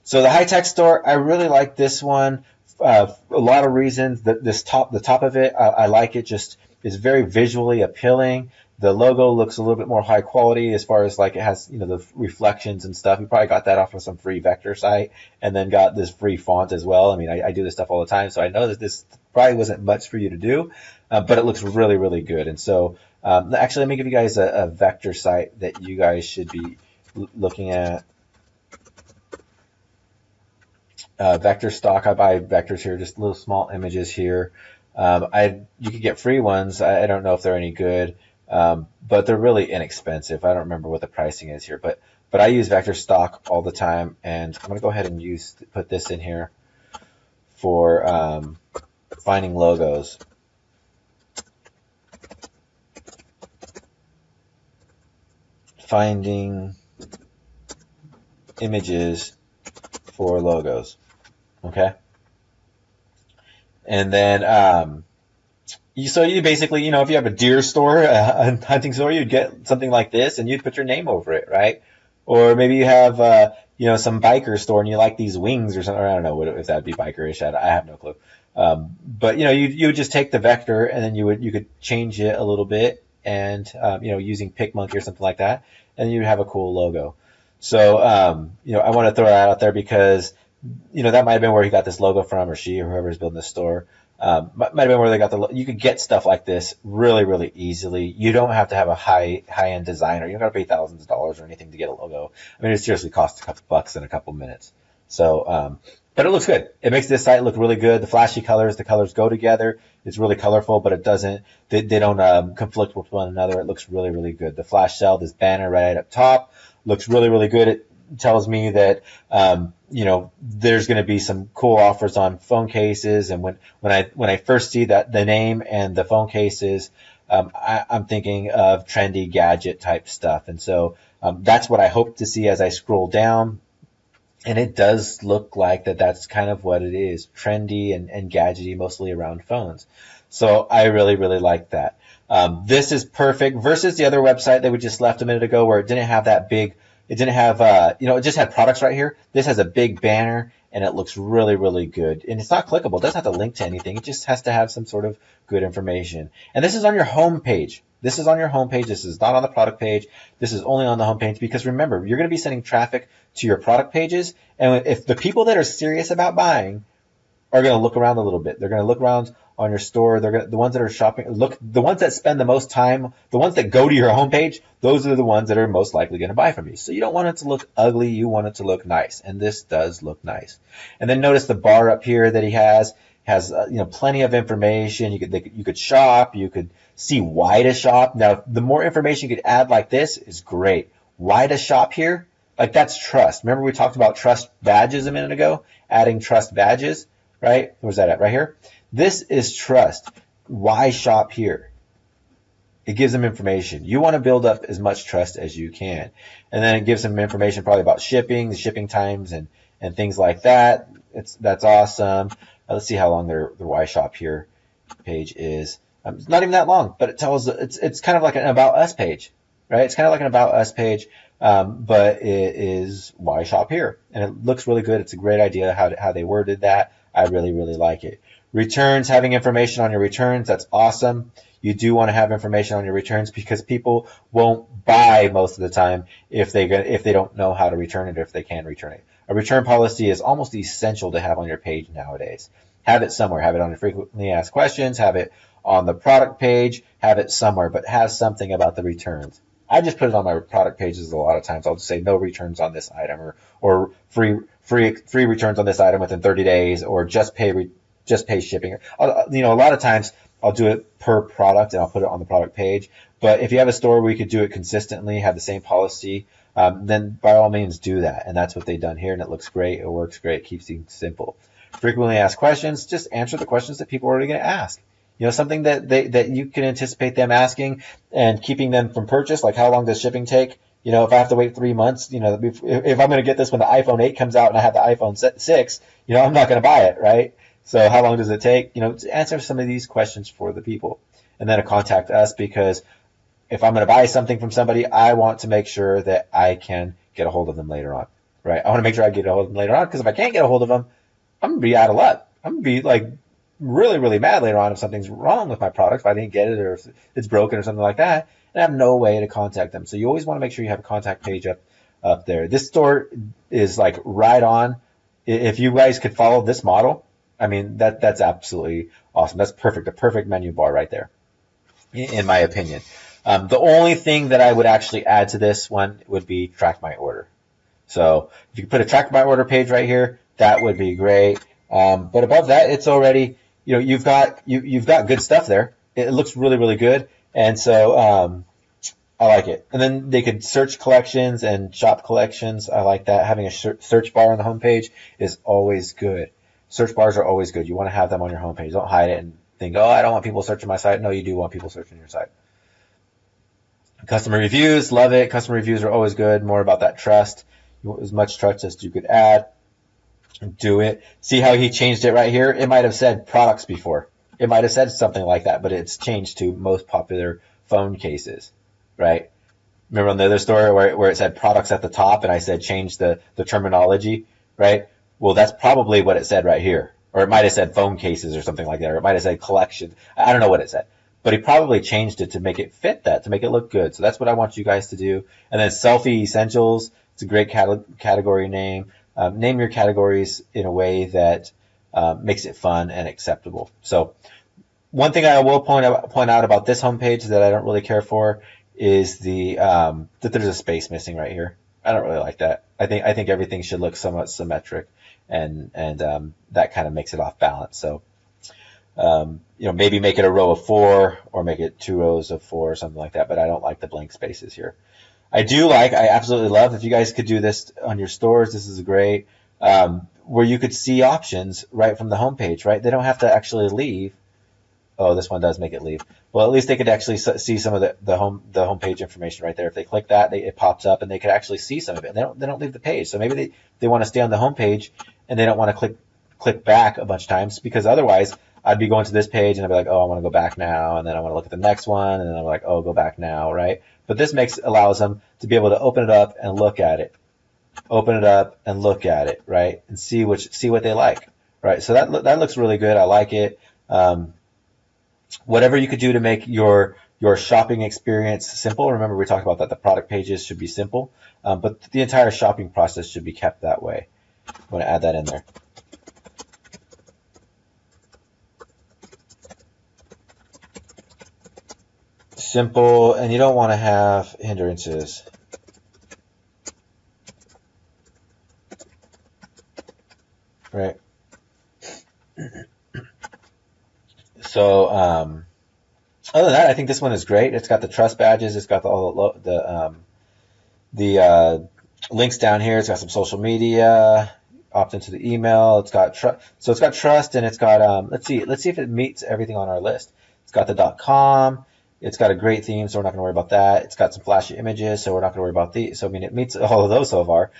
S1: So the high-tech store, I really like this one. A lot of reasons. The top of it, I like it. Just is very visually appealing. The logo looks a little bit more high quality as far as like it has, the reflections and stuff. You probably got that off of some free vector site and then got this free font as well. I mean, I do this stuff all the time, so I know that this probably wasn't much for you to do, but it looks really, really good. And so, actually, let me give you guys a vector site that you guys should be looking at. Vector stock, I buy vectors here, just little small images here. You could get free ones. I don't know if they're any good. But they're really inexpensive. I don't remember what the pricing is here, but I use vector stock all the time, and I'm gonna go ahead and put this in here for finding logos. Finding images for logos. Okay. And then so you basically, if you have a deer store, a hunting store, you'd get something like this and you'd put your name over it, right? Or maybe you have, some biker store and you like these wings or something. Or I don't know if that'd be bikerish. I have no clue. But you would just take the vector and then you could change it a little bit and, using PicMonkey or something like that, and you'd have a cool logo. So, I want to throw that out there because, that might have been where he got this logo from, or she, or whoever's building the store. Might have been where they got you could get stuff like this really, really easily. You don't have to have a high-end designer. You don't got to pay thousands of dollars or anything to get a logo. I mean, it seriously costs a couple bucks in a couple minutes. So, but it looks good. It makes this site look really good. The flashy colors, the colors go together. It's really colorful, but they don't conflict with one another. It looks really, really good. The flash cell, this banner right up top, looks really, really good. It tells me that, there's going to be some cool offers on phone cases. And when I first see that the name and the phone cases, I'm thinking of trendy gadget type stuff. And so, that's what I hope to see as I scroll down. And it does look like that's kind of what it is, trendy and gadgety, mostly around phones. So I really, really like that. This is perfect versus the other website that we just left a minute ago where it didn't have that big. It didn't have, it just had products right here. This has a big banner, and it looks really, really good. And it's not clickable. It doesn't have to link to anything. It just has to have some sort of good information. And this is on your home page. This is on your home page. This is not on the product page. This is only on the home page because, remember, you're going to be sending traffic to your product pages. And if the people that are serious about buying are going to look around a little bit, they're going to look around on your store. The ones that are shopping, the ones that spend the most time, the ones that go to your homepage, those are the ones that are most likely going to buy from you. So you don't want it to look ugly. You want it to look nice. And this does look nice. And then notice the bar up here that he has plenty of information. You could shop. You could see why to shop. Now, the more information you could add like this is great. Why to shop here? Like, that's trust. Remember we talked about trust badges a minute ago? Adding trust badges, right? Where's that at? Right here? This is trust. Why shop here? It gives them information. You want to build up as much trust as you can. And then it gives them information probably about shipping, the shipping times, and and things like that. That's awesome. Let's see how long their Y Shop here page is. It's not even that long, but it tells it's kind of like an About Us page, right? It's kind of like an About Us page, but it is Y Shop here, and it looks really good. It's a great idea how they worded that. I really, really like it. Returns, having information on your returns, that's awesome. You do want to have information on your returns because people won't buy most of the time if they don't know how to return it or if they can return it. A return policy is almost essential to have on your page nowadays. Have it somewhere. Have it on your frequently asked questions. Have it on the product page. Have it somewhere, but have something about the returns. I just put it on my product pages a lot of times. I'll just say no returns on this item, or free returns on this item within 30 days, or just pay shipping. A lot of times I'll do it per product and I'll put it on the product page. But if you have a store where you could do it consistently, have the same policy, then by all means do that. And that's what they've done here, and it looks great. It works great. It keeps things simple. Frequently asked questions, just answer the questions that people are already going to ask. Something that you can anticipate them asking and keeping them from purchase, like how long does shipping take? If I have to wait 3 months, if I'm going to get this when the iPhone 8 comes out and I have the iPhone 6, I'm not going to buy it, right? So how long does it take? To answer some of these questions for the people. And then to contact us, because if I'm going to buy something from somebody, I want to make sure that I can get a hold of them later on, right? I want to make sure I get a hold of them later on, because if I can't get a hold of them, I'm going to be out of luck. I'm going to be like really, really mad later on if something's wrong with my product, if I didn't get it or if it's broken or something like that, and I have no way to contact them. So you always want to make sure you have a contact page up there. This store is like right on. If you guys could follow this model, I mean, that's absolutely awesome. That's perfect. A perfect menu bar right there, in my opinion. The only thing that I would actually add to this one would be track my order. So if you could put a track my order page right here, that would be great. But above that, it's already, you've got good stuff there. It looks really, really good. And so, I like it. And then they could search collections and shop collections. I like that. Having a search bar on the homepage is always good. Search bars are always good. You want to have them on your homepage. Don't hide it and think, oh, I don't want people searching my site. No, you do want people searching your site. Customer reviews, love it. Customer reviews are always good. More about that trust. You want as much trust as you could add. Do it. See how he changed it right here? It might have said products before. It might have said something like that, but it's changed to most popular phone cases, right? Remember on the other store where it said products at the top and I said change the terminology, right? Well, that's probably what it said right here. Or it might have said phone cases or something like that. Or it might have said collection. I don't know what it said. But he probably changed it to make it fit that, to make it look good. So that's what I want you guys to do. And then Selfie Essentials. It's a great category name. Name your categories in a way that makes it fun and acceptable. So one thing I will point out about this homepage that I don't really care for is that there's a space missing right here. I don't really like that. I think everything should look somewhat symmetric, and that kind of makes it off balance. So maybe make it a row of 4 or make it 2 rows of 4 or something like that. But I don't like the blank spaces here. I absolutely love, if you guys could do this on your stores, this is great, where you could see options right from the homepage, right? They don't have to actually leave. Oh, this one does make it leave. Well, at least they could actually see some of the homepage information right there. If they click that, it pops up and they could actually see some of it. And they don't leave the page. So maybe they want to stay on the homepage and they don't want to click back a bunch of times, because otherwise I'd be going to this page and I'd be like, oh, I want to go back now. And then I want to look at the next one. And then I'm like, oh, go back now, right? But this allows them to be able to open it up and look at it. Open it up and look at it, right? And see what they like, right? So that looks really good. I like it. Whatever you could do to make your shopping experience simple. Remember, we talked about that. The product pages should be simple, but the entire shopping process should be kept that way. I'm going to add that in there. Simple, and you don't want to have hindrances. Right. So, other than that, I think this one is great. It's got the trust badges. It's got all the links down here. It's got some social media. Opt into the email. It's got so it's got trust, and it's got let's see if it meets everything on our list. It's got the .com. It's got a great theme, so we're not going to worry about that. It's got some flashy images, so we're not going to worry about these. So I mean, it meets all of those so far.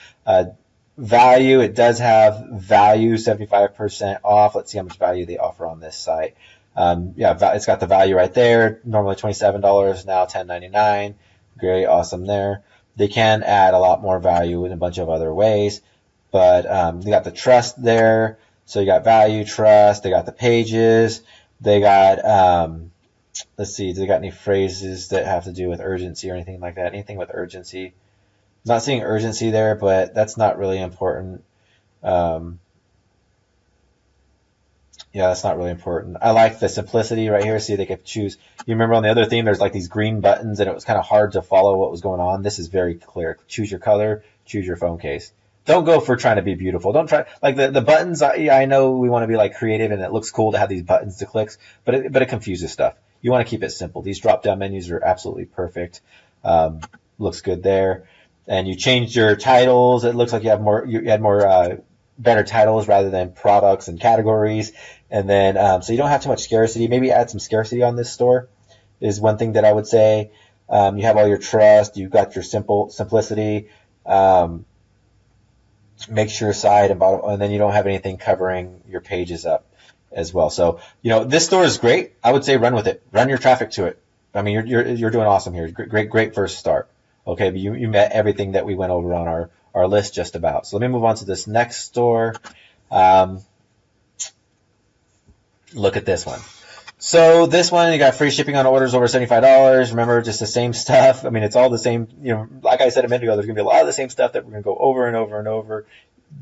S1: value, it does have value 75% off. Let's see how much value they offer on this site. Yeah, it's got the value right there. Normally $27, now $10.99. Great, awesome there. They can add a lot more value in a bunch of other ways, but they got the trust there. So you got value, trust. They got the pages. They got let's see, do they got any phrases that have to do with urgency or anything like that? Anything with urgency? Not seeing urgency there, but that's not really important. Yeah, that's not really important. I like the simplicity right here. See, they could choose. You remember on the other theme, there's like these green buttons, and it was kind of hard to follow what was going on. This is very clear. Choose your color, choose your phone case. Don't go for trying to be beautiful. Don't try like the buttons. I know we want to be like creative, and it looks cool to have these buttons to click, but it confuses stuff. You want to keep it simple. These drop down menus are absolutely perfect. Looks good there. And you changed your titles. It looks like you had more better titles rather than products and categories. And then so you don't have too much scarcity. Maybe add some scarcity on this store is one thing that I would say. You have all your trust. You've got your simplicity. Make sure side and bottom, and then you don't have anything covering your pages up as well. So this store is great. I would say run with it. Run your traffic to it. I mean, you're doing awesome here. Great first start. Okay, but you met everything that we went over on our list just about. So let me move on to this next store. Look at this one. So this one, you got free shipping on orders over $75. Remember, just the same stuff. I mean, it's all the same. Like I said a minute ago, there's going to be a lot of the same stuff that we're going to go over and over and over.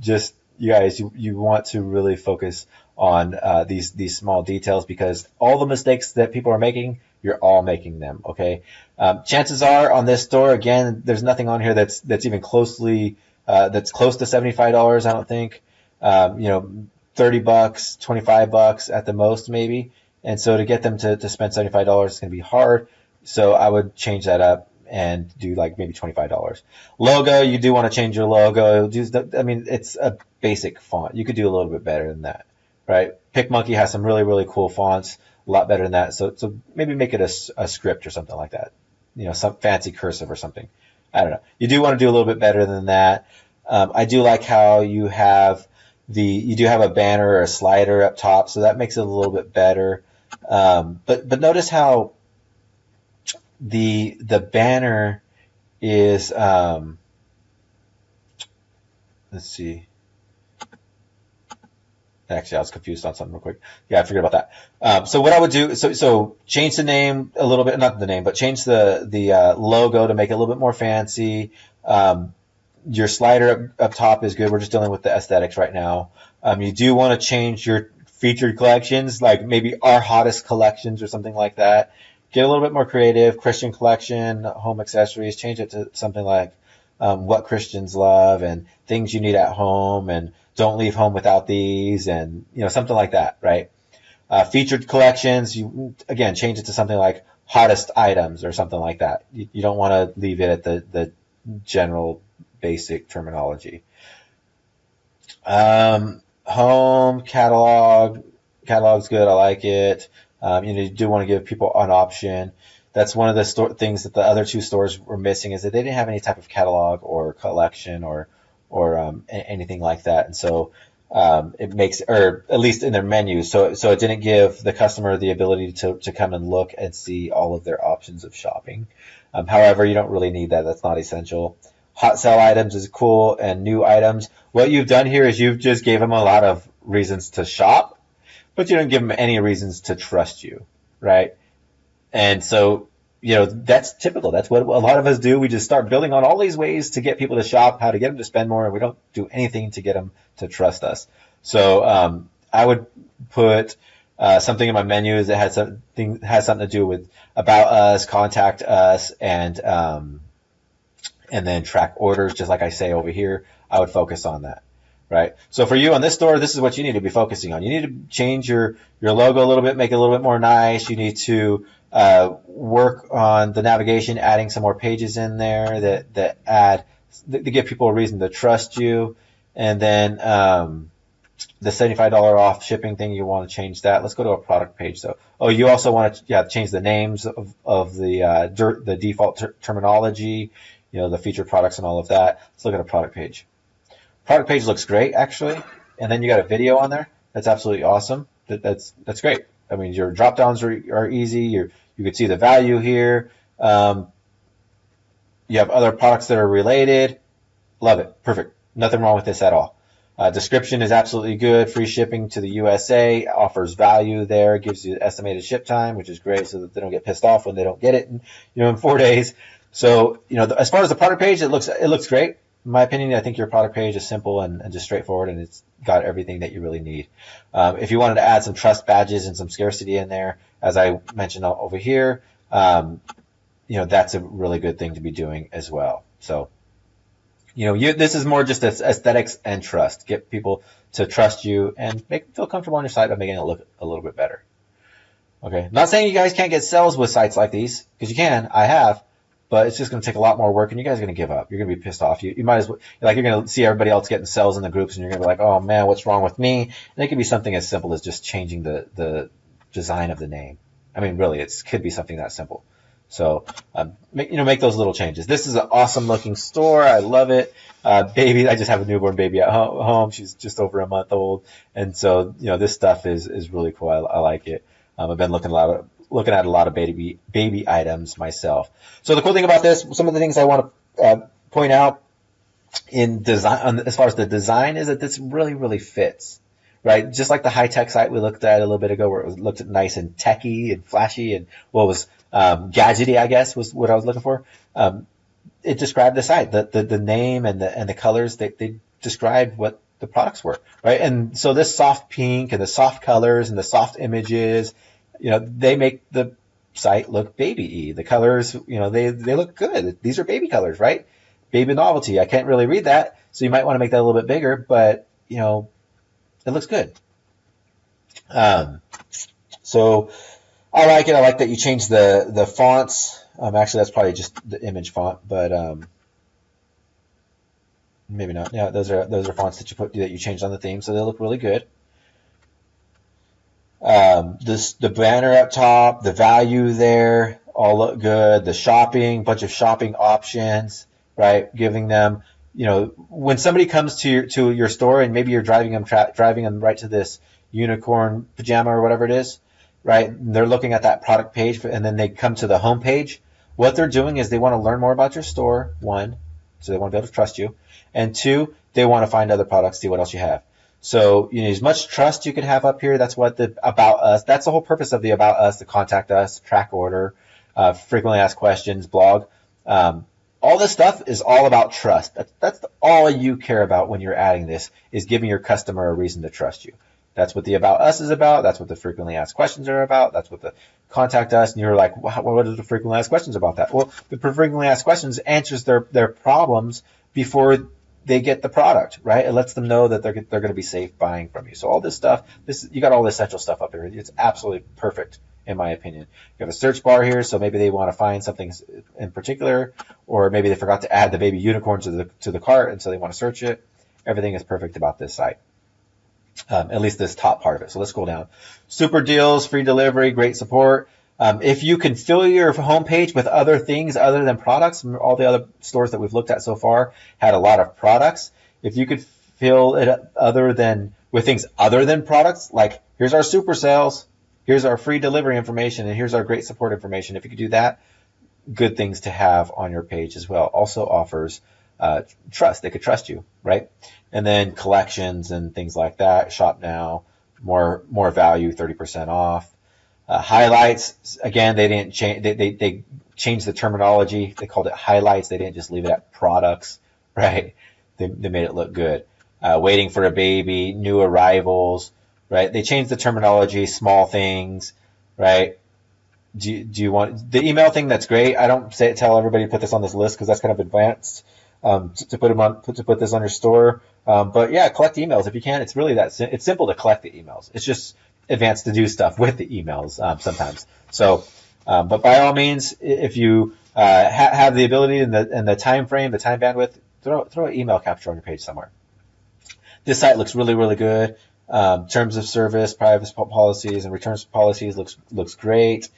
S1: Just, you guys, you want to really focus on these small details, because all the mistakes that people are making, you're all making them, okay? Chances are on this store, again, there's nothing on here that's even closely that's close to $75. I don't think. $30, $25 at the most, maybe. And so to get them to spend $75 is going to be hard. So I would change that up and do like maybe $25. Logo, you do want to change your logo. I mean, it's a basic font. You could do a little bit better than that, right? PicMonkey has some really, really cool fonts, a lot better than that. So maybe make it a script or something like that. Some fancy cursive or something. I don't know. You do want to do a little bit better than that. I do like how you do have a banner or a slider up top, so that makes it a little bit better. But notice how the banner is let's see. Actually, I was confused on something real quick. Yeah, I forget about that. So what I would do, so change the name a little bit, not the name, but change the logo to make it a little bit more fancy. Your slider up top is good. We're just dealing with the aesthetics right now. You do want to change your featured collections, like maybe our hottest collections or something like that. Get a little bit more creative. Christian collection, home accessories, change it to something like what Christians love and things you need at home, and don't leave home without these, and something like that, right? Featured collections, you again change it to something like hottest items or something like that. You don't want to leave it at the general basic terminology. Home catalog's good. I like it. You do want to give people an option. That's one of the things that the other two stores were missing, is that they didn't have any type of catalog or collection or anything like that. And so it makes, or at least in their menus, so it didn't give the customer the ability to come and look and see all of their options of shopping. However, you don't really need that. That's not essential. Hot sell items is cool, and new items. What you've done here is you've just gave them a lot of reasons to shop, but you don't give them any reasons to trust you, right? And so, that's typical. That's what a lot of us do. We just start building on all these ways to get people to shop, how to get them to spend more, and we don't do anything to get them to trust us. So I would put something in my menus that has something to do with about us, contact us, and then track orders, just like I say over here. I would focus on that, right? So for you on this store, this is what you need to be focusing on. You need to change your logo a little bit, make it a little bit more nice. You need to work on the navigation, adding some more pages in there that give people a reason to trust you. And then the $75 off shipping thing, you want to change that. Let's go to a product page. So, you also want to change the names of the default terminology, the featured products and all of that. Let's look at a product page. Product page looks great, actually. And then you got a video on there. That's absolutely awesome. That's great. I mean, your drop downs are easy. You can see the value here. You have other products that are related. Love it. Perfect. Nothing wrong with this at all. Description is absolutely good. Free shipping to the USA, offers value there, gives you estimated ship time, which is great, so that they don't get pissed off when they don't get it in 4 days. So, as far as the product page, it looks great. In my opinion, I think your product page is simple and just straightforward, and it's got everything that you really need. If you wanted to add some trust badges and some scarcity in there, as I mentioned over here, that's a really good thing to be doing as well. So, this is more just aesthetics and trust. Get people to trust you and make them feel comfortable on your site by making it look a little bit better. Okay, not saying you guys can't get sales with sites like these, because you can. I have. But it's just going to take a lot more work, and you guys are going to give up. You're going to be pissed off. You might as well, you're going to see everybody else getting sales in the groups, and you're going to be like, oh man, what's wrong with me? And it could be something as simple as just changing the design of the name. I mean, really, it could be something that simple. So, make those little changes. This is an awesome looking store. I love it. Baby, I just have a newborn baby at home. She's just over a month old. And so, this stuff is really cool. I like it. I've been looking at a lot of baby items myself. So the cool thing about this, some of the things I want to point out in design, as far as the design, is that this really, really fits, right? Just like the high-tech site we looked at a little bit ago, where it looked nice and techy and flashy and what was gadgety, I guess, was what I was looking for. It described the site, the name and the colors. They described what the products were, right? And so this soft pink and the soft colors and the soft images, they make the site look baby-y. The colors, they look good. These are baby colors, right? Baby novelty. I can't really read that, so you might want to make that a little bit bigger, but, it looks good. So I like it. I like that you changed the fonts. Actually, that's probably just the image font, but maybe not. Yeah, those are fonts that you changed on the theme, so they look really good. The banner up top, the value there, all look good. The shopping, bunch of shopping options, right? Giving them, when somebody comes to your store and maybe you're driving them right to this unicorn pajama or whatever it is, right? And they're looking at that product page, and then they come to the home page. What they're doing is they want to learn more about your store, one, so they want to be able to trust you, and two, they want to find other products, see what else you have. So, as much trust you can have up here. That's what the About Us, that's the whole purpose of the About Us, the Contact Us, Track Order, Frequently Asked Questions, blog. All this stuff is all about trust. That's all you care about when you're adding this, is giving your customer a reason to trust you. That's what the About Us is about. That's what the Frequently Asked Questions are about. That's what the Contact Us, and you're like, what are the Frequently Asked Questions about that? Well, the Frequently Asked Questions answers their problems before they get the product, right? It lets them know that they're going to be safe buying from you. So all this stuff, you got all the essential stuff up here. It's absolutely perfect, in my opinion. You have a search bar here, so maybe they want to find something in particular, or maybe they forgot to add the baby unicorn to the cart, and so they want to search it. Everything is perfect about this site. At least this top part of it. So let's scroll down. Super deals, free delivery, great support. If you can fill your homepage with other things other than products, all the other stores that we've looked at so far had a lot of products. If you could fill it with things other than products, like here's our super sales, here's our free delivery information, and here's our great support information. If you could do that, good things to have on your page as well. Also offers trust. They could trust you, right? And then collections and things like that. Shop now, more value, 30% off. Highlights, again, they didn't change. They changed the terminology. They called it highlights. They didn't just leave it at products, right? They made it look good. Waiting for a baby, new arrivals, right? They changed the terminology. Small things, right? Do you want the email thing? That's great. I don't tell everybody to put this on this list, because that's kind of advanced. To put this on your store. But yeah, collect emails if you can. It's really it's simple to collect the emails. It's just advanced to do stuff with the emails sometimes. So, but by all means, if you have the ability and the time frame, the time bandwidth, throw an email capture on your page somewhere. This site looks really, really good. Terms of service, privacy policies, and returns policies looks great.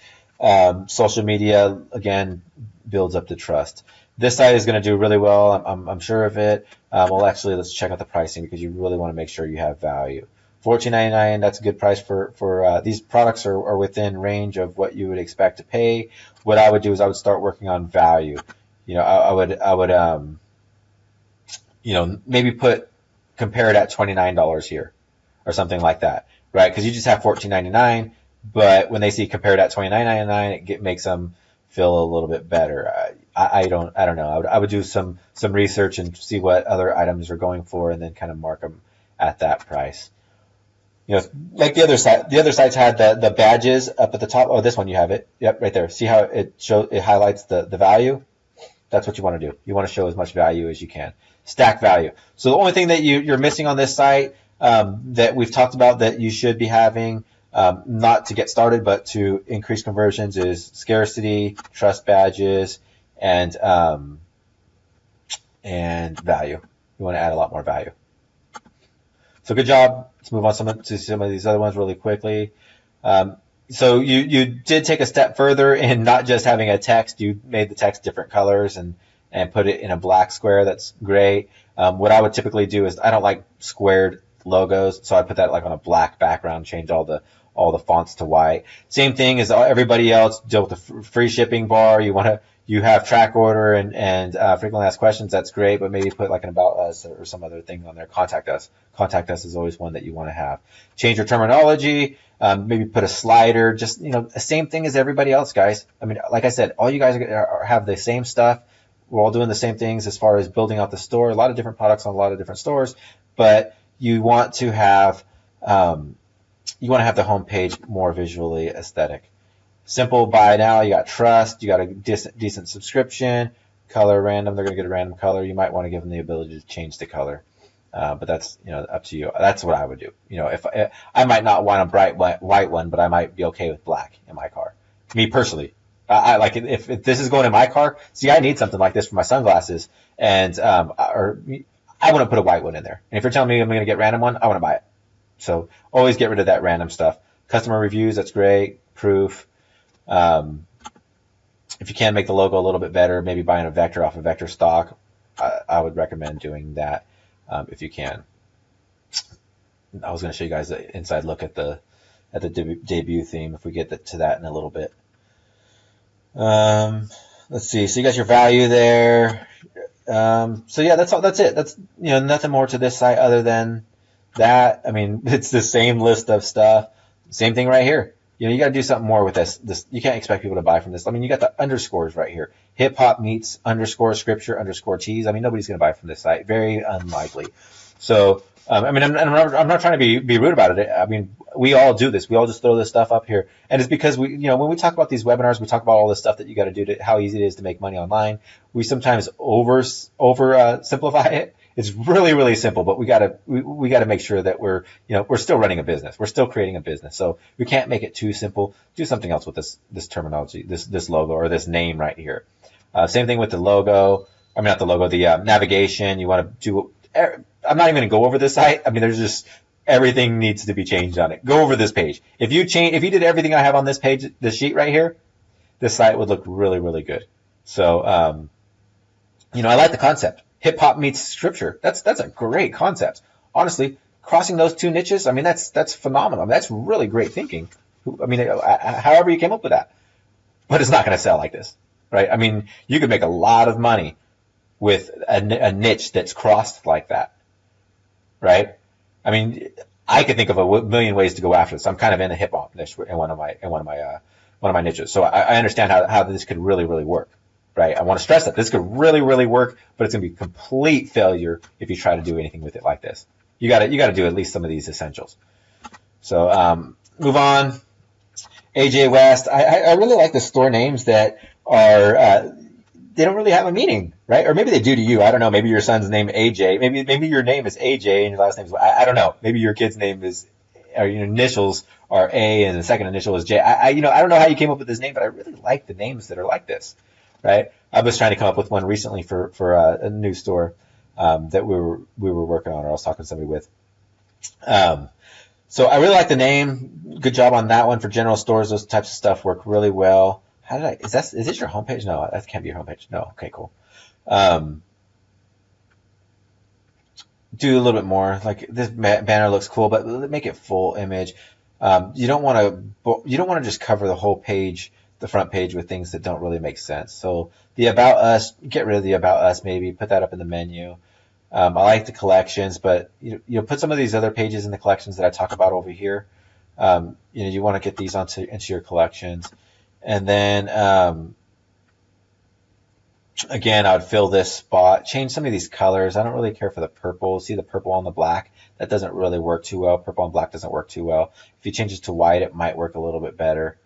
S1: Social media, again, builds up the trust. This site is going to do really well. I'm sure of it. Well, actually, let's check out the pricing because you really want to make sure you have value. $14.99, that's a good price for these products are within range of what you would expect to pay. What I would do is I would start working on value. I would maybe compare it at $29 here or something like that, right? Because you just have $14.99, but when they see compared at $29.99, it makes them feel a little bit better. I don't know. I would do some research and see what other items are going for, and then kind of mark them at that price. Like the other sites had the badges up at the top. Oh, this one you have it. Yep, right there. See how it highlights the value? That's what you want to do. You want to show as much value as you can. Stack value. So the only thing that you're missing on this site that we've talked about that you should be having, not to get started, but to increase conversions, is scarcity, trust badges, and value. You want to add a lot more value. So good job. Let's move on to some of these other ones really quickly. So you did take a step further in not just having a text. You made the text different colors and put it in a black square. That's great. What I would typically do is I don't like squared logos, so I put that like on a black background, change all the fonts to white. Same thing as everybody else. Deal with the free shipping bar. You have track order and frequently asked questions. That's great, but maybe put like an about us or some other thing on there. Contact us. Contact us is always one that you want to have. Change your terminology. Maybe put a slider. Just the same thing as everybody else, guys. I mean, like I said, all you guys have the same stuff. We're all doing the same things as far as building out the store. A lot of different products on a lot of different stores, but you want to have the homepage more visually aesthetic. Simple buy now. You got trust. You got a decent subscription. Color random. They're going to get a random color. You might want to give them the ability to change the color, but that's up to you. That's what I would do. If I might not want a bright white one, but I might be okay with black in my car. Me personally, I like it if this is going in my car. See, I need something like this for my sunglasses, and or I want to put a white one in there. And if you're telling me I'm going to get a random one, I want to buy it. So always get rid of that random stuff. Customer reviews. That's great. Proof. If you can make the logo a little bit better, maybe buying a vector off a vector stock, I would recommend doing that if you can. I was going to show you guys the inside look at the debut theme if we get to that in a little bit. Let's see. So you got your value there. So yeah, that's all. That's it. That's nothing more to this site other than that. I mean, it's the same list of stuff. Same thing right here. You got to do something more with this. You can't expect people to buy from this. I mean, you got the underscores right here. Hip hop meets underscore scripture underscore cheese. I mean, nobody's going to buy from this site. Very unlikely. So, I mean, I'm not trying to be rude about it. I mean, we all do this. We all just throw this stuff up here. And it's because when we talk about these webinars, we talk about all this stuff that you got to do how easy it is to make money online. We sometimes over simplify it. It's really, really simple, but we gotta make sure that we're still running a business. We're still creating a business. So we can't make it too simple. Do something else with this terminology, this logo or this name right here. Same thing with the logo. I mean, not the logo, the navigation. You want to do. I'm not even going to go over this site. I mean, there's just everything needs to be changed on it. Go over this page. If you did everything I have on this page, this sheet right here, this site would look really, really good. So, I like the concept. Hip hop meets scripture. That's a great concept. Honestly, crossing those two niches, I mean, that's phenomenal. I mean, that's really great thinking. I mean, however you came up with that, but it's not going to sell like this, right? I mean, you could make a lot of money with a niche that's crossed like that, right? I mean, I could think of a million ways to go after this. I'm kind of in a hip hop niche in one of my niches, so I understand how this could really, really work. Right. I want to stress that this could really, really work, but it's going to be complete failure if you try to do anything with it like this. You got to do at least some of these essentials. So move on. AJ West. I really like the store names that are they don't really have a meaning, right? Or maybe they do to you. I don't know. Maybe your son's name AJ. Maybe your name is AJ and your last name is I don't know. Maybe your kid's name is or your initials are A and the second initial is J. I don't know how you came up with this name, but I really like the names that are like this. Right, I was trying to come up with one recently for a new store that we were working on, or I was talking to somebody with. So I really like the name. Good job on that one for general stores. Those types of stuff work really well. Is this your homepage? No, that can't be your homepage. No, okay, cool. Um, do a little bit more. Like this banner looks cool, but make it full image. You don't want to just cover the whole page, the front page, with things that don't really make sense. So the About Us, get rid of the About Us, maybe put that up in the menu. I like the collections, but you put some of these other pages in the collections that I talk about over here. You want to get these into your collections, and then again, I would fill this spot, change some of these colors. I don't really care for the purple. See the purple on the black? That doesn't really work too well. Purple on black doesn't work too well. If you change it to white, it might work a little bit better.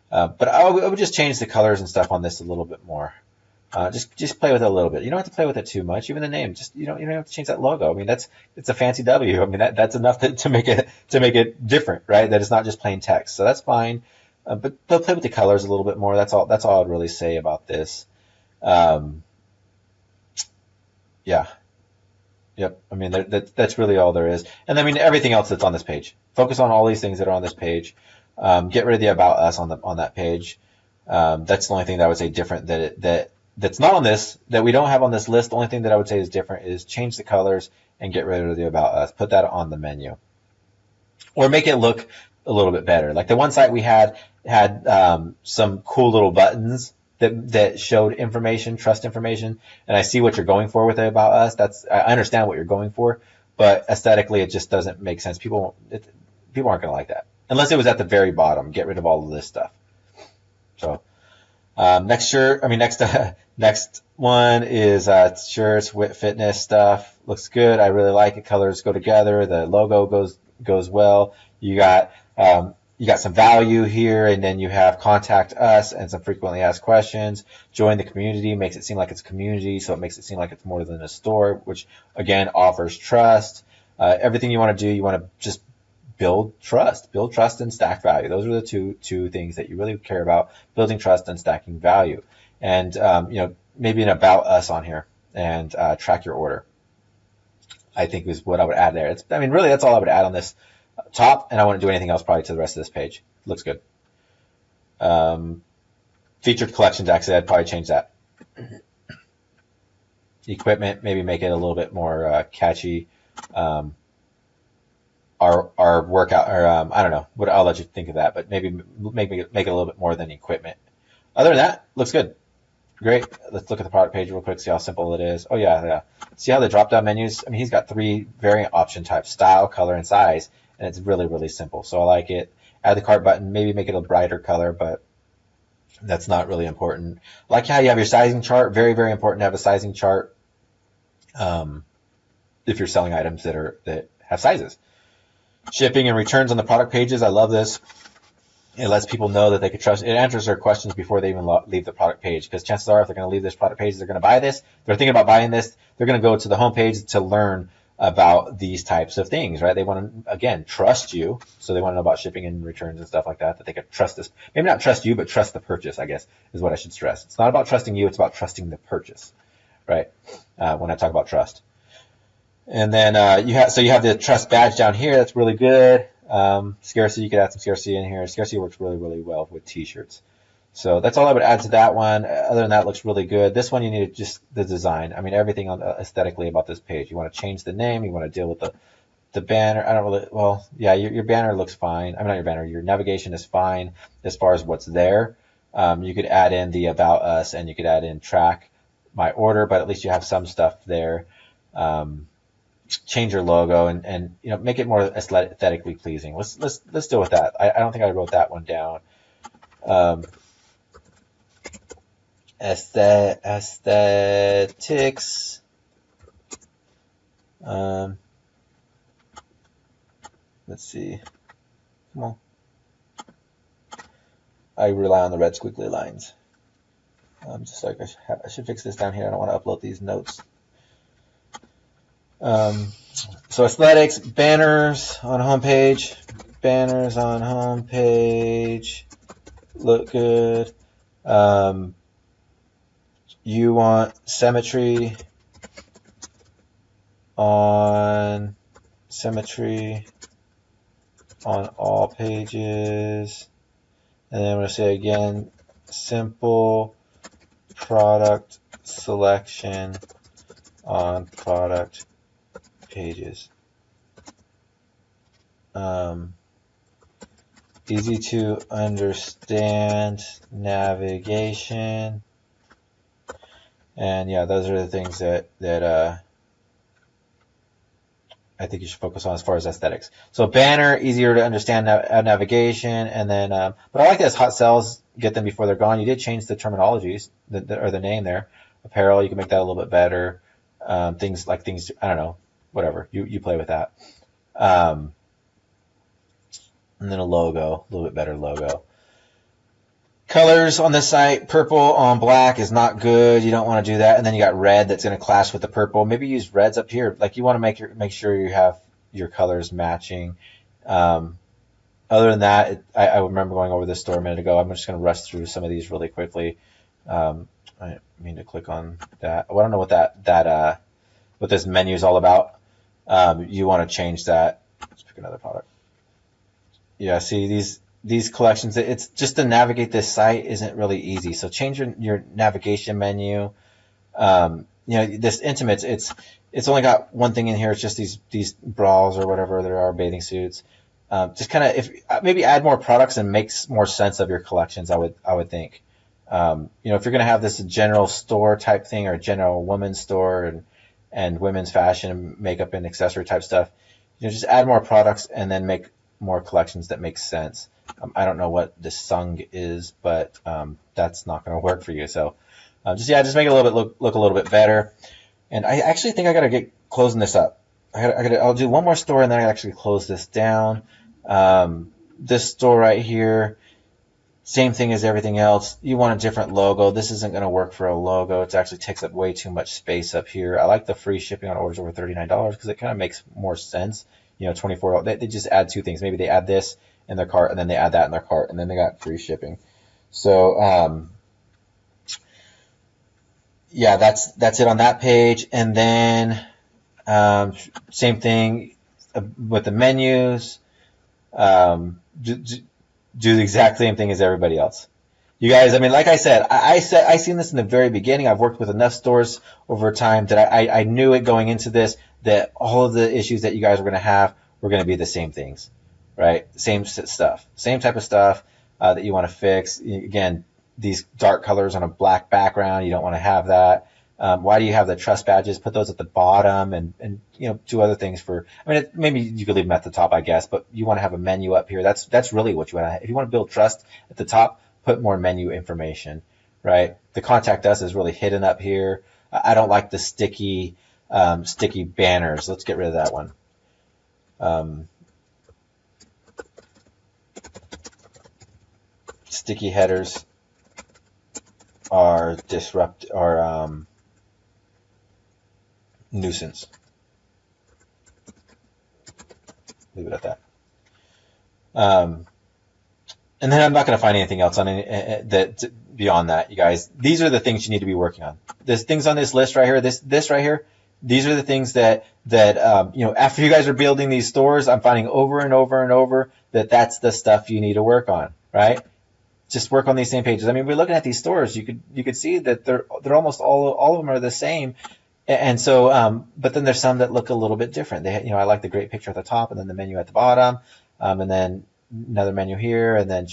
S1: But I would just change the colors and stuff on this a little bit more. Just play with it a little bit. You don't have to play with it too much. Even the name, you don't have to change that logo. I mean, it's a fancy W. I mean, that's enough to make it different, right? That it's not just plain text. So that's fine. But they'll play with the colors a little bit more. That's all I'd really say about this. Yeah. Yep. I mean, that's really all there is. And I mean, everything else that's on this page. Focus on all these things that are on this page. Get rid of the About Us on that page. That's the only thing that I would say different that's not on this, that we don't have on this list. The only thing that I would say is different is change the colors and get rid of the About Us. Put that on the menu. Or make it look a little bit better. Like the one site we had some cool little buttons that showed information, trust information, and I see what you're going for with it About Us. I understand what you're going for, but aesthetically it just doesn't make sense. People aren't going to like that unless it was at the very bottom. Get rid of all of this stuff. So next one is shirts, fitness stuff. Looks good. I really like it. Colors go together. The logo goes well. You got some value here, and then you have contact us and some frequently asked questions. Join the community makes it seem like it's a community, so it makes it seem like it's more than a store, which again offers trust. Everything you want to do, you want to just build trust and stack value. Those are the two things that you really care about: building trust and stacking value. And maybe an About Us on here and track your order, I think is what I would add there. Really that's all I would add on this top, and I wouldn't do anything else probably to the rest of this page. It looks good. Featured collections, actually, I'd probably change that. Equipment, maybe make it a little bit more catchy. Our workout, or I don't know. I'll let you think of that, but maybe make it a little bit more than equipment. Other than that, looks good. Great. Let's look at the product page real quick, see how simple it is. Oh yeah. See how the drop-down menus? I mean, he's got 3 variant option types: style, color, and size, and it's really, really simple. So I like it. Add the cart button, maybe make it a brighter color, but that's not really important. I like how you have your sizing chart. Very, very important to have a sizing chart if you're selling items that have sizes. Shipping and returns on the product pages. I love this. It lets people know that they can trust. It answers their questions before they even leave the product page, because chances are if they're going to leave this product page, they're going to buy this. They're thinking about buying this. They're going to go to the homepage to learn about these types of things, right? They want to, again, trust you. So they want to know about shipping and returns and stuff like that they could trust this. Maybe not trust you, but trust the purchase, I guess, is what I should stress. It's not about trusting you. It's about trusting the purchase, right? When I talk about trust. And then you have the trust badge down here. That's really good. Scarcity, you could add some scarcity in here. Scarcity works really, really well with t-shirts. So that's all I would add to that one. Other than that, it looks really good. This one, you need just the design. Everything aesthetically about this page. You want to change the name. You want to deal with the banner. Your banner looks fine. Not your banner. Your navigation is fine as far as what's there. You could add in the About Us, and you could add in track my order, but at least you have some stuff there. Change your logo and make it more aesthetically pleasing. Let's deal with that. I don't think I wrote that one down. Aesthetics. Let's see. Come on. I rely on the red squiggly lines. Just like I should fix this down here. I don't want to upload these notes. So aesthetics, banners on homepage. Banners on homepage look good. You want symmetry on all pages. And then I'm going to say again, simple product selection on product pages. Easy to understand navigation. And yeah, those are the things that I think you should focus on as far as aesthetics. So banner, easier to understand navigation, and then, but I like this hot sells, get them before they're gone. You did change the terminologies, or the name there. Apparel, you can make that a little bit better. Things, I don't know, whatever. You play with that. And then a logo, a little bit better logo. Colors on this site, purple on black is not good. You don't want to do that. And then you got red that's going to clash with the purple. Maybe use reds up here. Like you want to make sure you have your colors matching. Other than that, I remember going over this store a minute ago. I'm just going to rush through some of these really quickly. I mean to click on that. I don't know what what this menu is all about. You want to change that. Let's pick another product. Yeah, see these collections, it's just to navigate this site isn't really easy. So change your navigation menu. This intimates, it's only got one thing in here. It's just these bras or whatever there are, bathing suits. Just kind of maybe add more products and makes more sense of your collections. I would think. If you're going to have this general store type thing or general women's store and women's fashion and makeup and accessory type stuff, just add more products and then make more collections that make sense. I don't know what this sung is, but that's not going to work for you. So just make it a little bit look a little bit better. And I actually think I got to get closing this up. I'll do one more store and then I actually close this down. This store right here, same thing as everything else. You want a different logo. This isn't going to work for a logo. It actually takes up way too much space up here. I like the free shipping on orders over $39 because it kind of makes more sense. 24. They just add two things. Maybe they add this in their cart and then they add that in their cart and then they got free shipping. So that's it on that page. And then same thing with the menus. Do the exact same thing as everybody else. You guys, I mean, like I said, I seen this in the very beginning. I've worked with enough stores over time that I knew it going into this, that all of the issues that you guys were going to have were going to be the same things, right? Same stuff, same type of stuff that you want to fix. Again, these dark colors on a black background, you don't want to have that. Why do you have the trust badges? Put those at the bottom and do other things maybe you could leave them at the top, I guess, but you want to have a menu up here. That's really what you want to have. If you want to build trust at the top, put more menu information, right? The contact us is really hidden up here. I don't like the sticky banners. Let's get rid of that one. Sticky headers are nuisance. Leave it at that. And then I'm not going to find anything else on that beyond that, you guys. These are the things you need to be working on. There's things on this list right here. This right here. These are the things that after you guys are building these stores, I'm finding over and over and over that's the stuff you need to work on, right? Just work on these same pages. I mean, we're looking at these stores. You could see that they're almost all of them are the same. And so, but then there's some that look a little bit different. I like the great picture at the top and then the menu at the bottom, and then another menu here, and then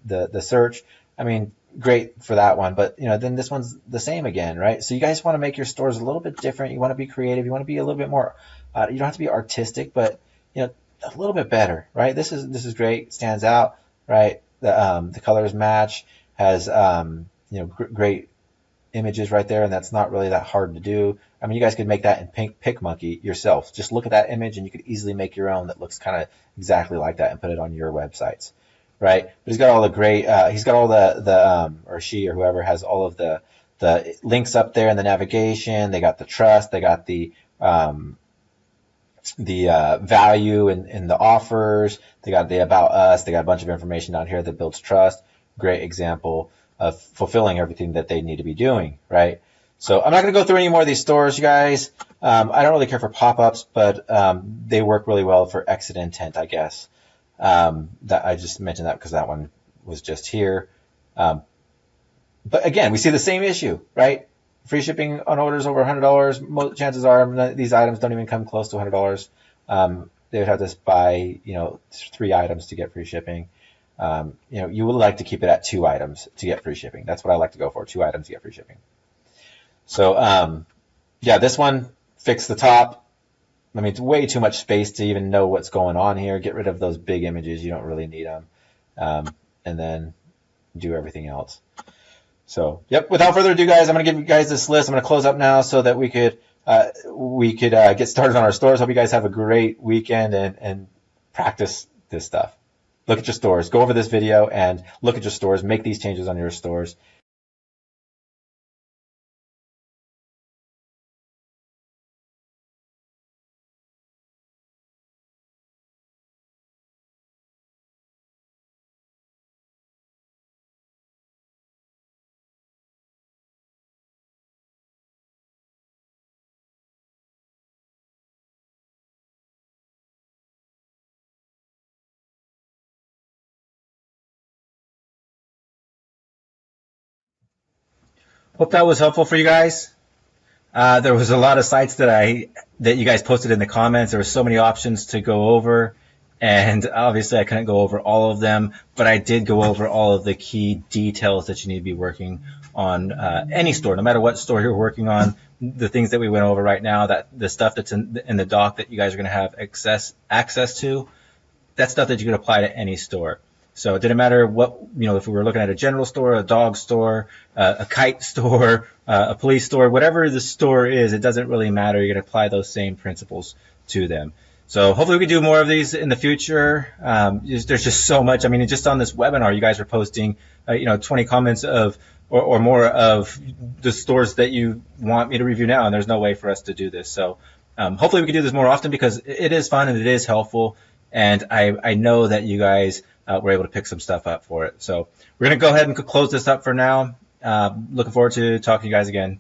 S1: the search. I mean, great for that one, but then this one's the same again, right? So you guys want to make your stores a little bit different. You want to be creative. You want to be a little bit more. You don't have to be artistic, but a little bit better, right? This is great. Stands out, right? The colors match. Has great images right there, and that's not really that hard to do. I mean, you guys could make that in PicMonkey yourself. Just look at that image, and you could easily make your own that looks kind of exactly like that and put it on your websites, right? But he's got all the great. He's got all the or she or whoever has all of the links up there in the navigation. They got the trust. They got the value in the offers. They got the about us. They got a bunch of information down here that builds trust. Great example of fulfilling everything that they need to be doing, right? So I'm not going to go through any more of these stores, you guys. I don't really care for pop-ups, but they work really well for exit intent, I guess. That I just mentioned that because that one was just here. But again, we see the same issue, right? Free shipping on orders over $100. Chances are these items don't even come close to $100. They would have to buy, 3 items to get free shipping. You would like to keep it at 2 items to get free shipping. That's what I like to go for, 2 items to get free shipping. So, yeah, this one, fix the top. I mean, it's way too much space to even know what's going on here. Get rid of those big images. You don't really need them. And then do everything else. So, yep, without further ado, guys, I'm going to give you guys this list. I'm going to close up now so that we could get started on our stores. Hope you guys have a great weekend and practice this stuff. Look at your stores. Go over this video and look at your stores. Make these changes on your stores. Hope that was helpful for you guys. There was a lot of sites that you guys posted in the comments. There were so many options to go over, and obviously I couldn't go over all of them, but I did go over all of the key details that you need to be working on any store, no matter what store you're working on. The things that we went over right now, that the stuff that's in the doc that you guys are going to have access to, that's stuff that you can apply to any store. So it didn't matter what, if we were looking at a general store, a dog store, a kite store, a police store, whatever the store is, it doesn't really matter. You're going to apply those same principles to them. So hopefully we can do more of these in the future. There's just so much. I mean, just on this webinar, you guys are posting, 20 comments or more of the stores that you want me to review now, and there's no way for us to do this. So hopefully we can do this more often because it is fun and it is helpful. And I know that you guys were able to pick some stuff up for it. So we're going to go ahead and close this up for now. Looking forward to talking to you guys again.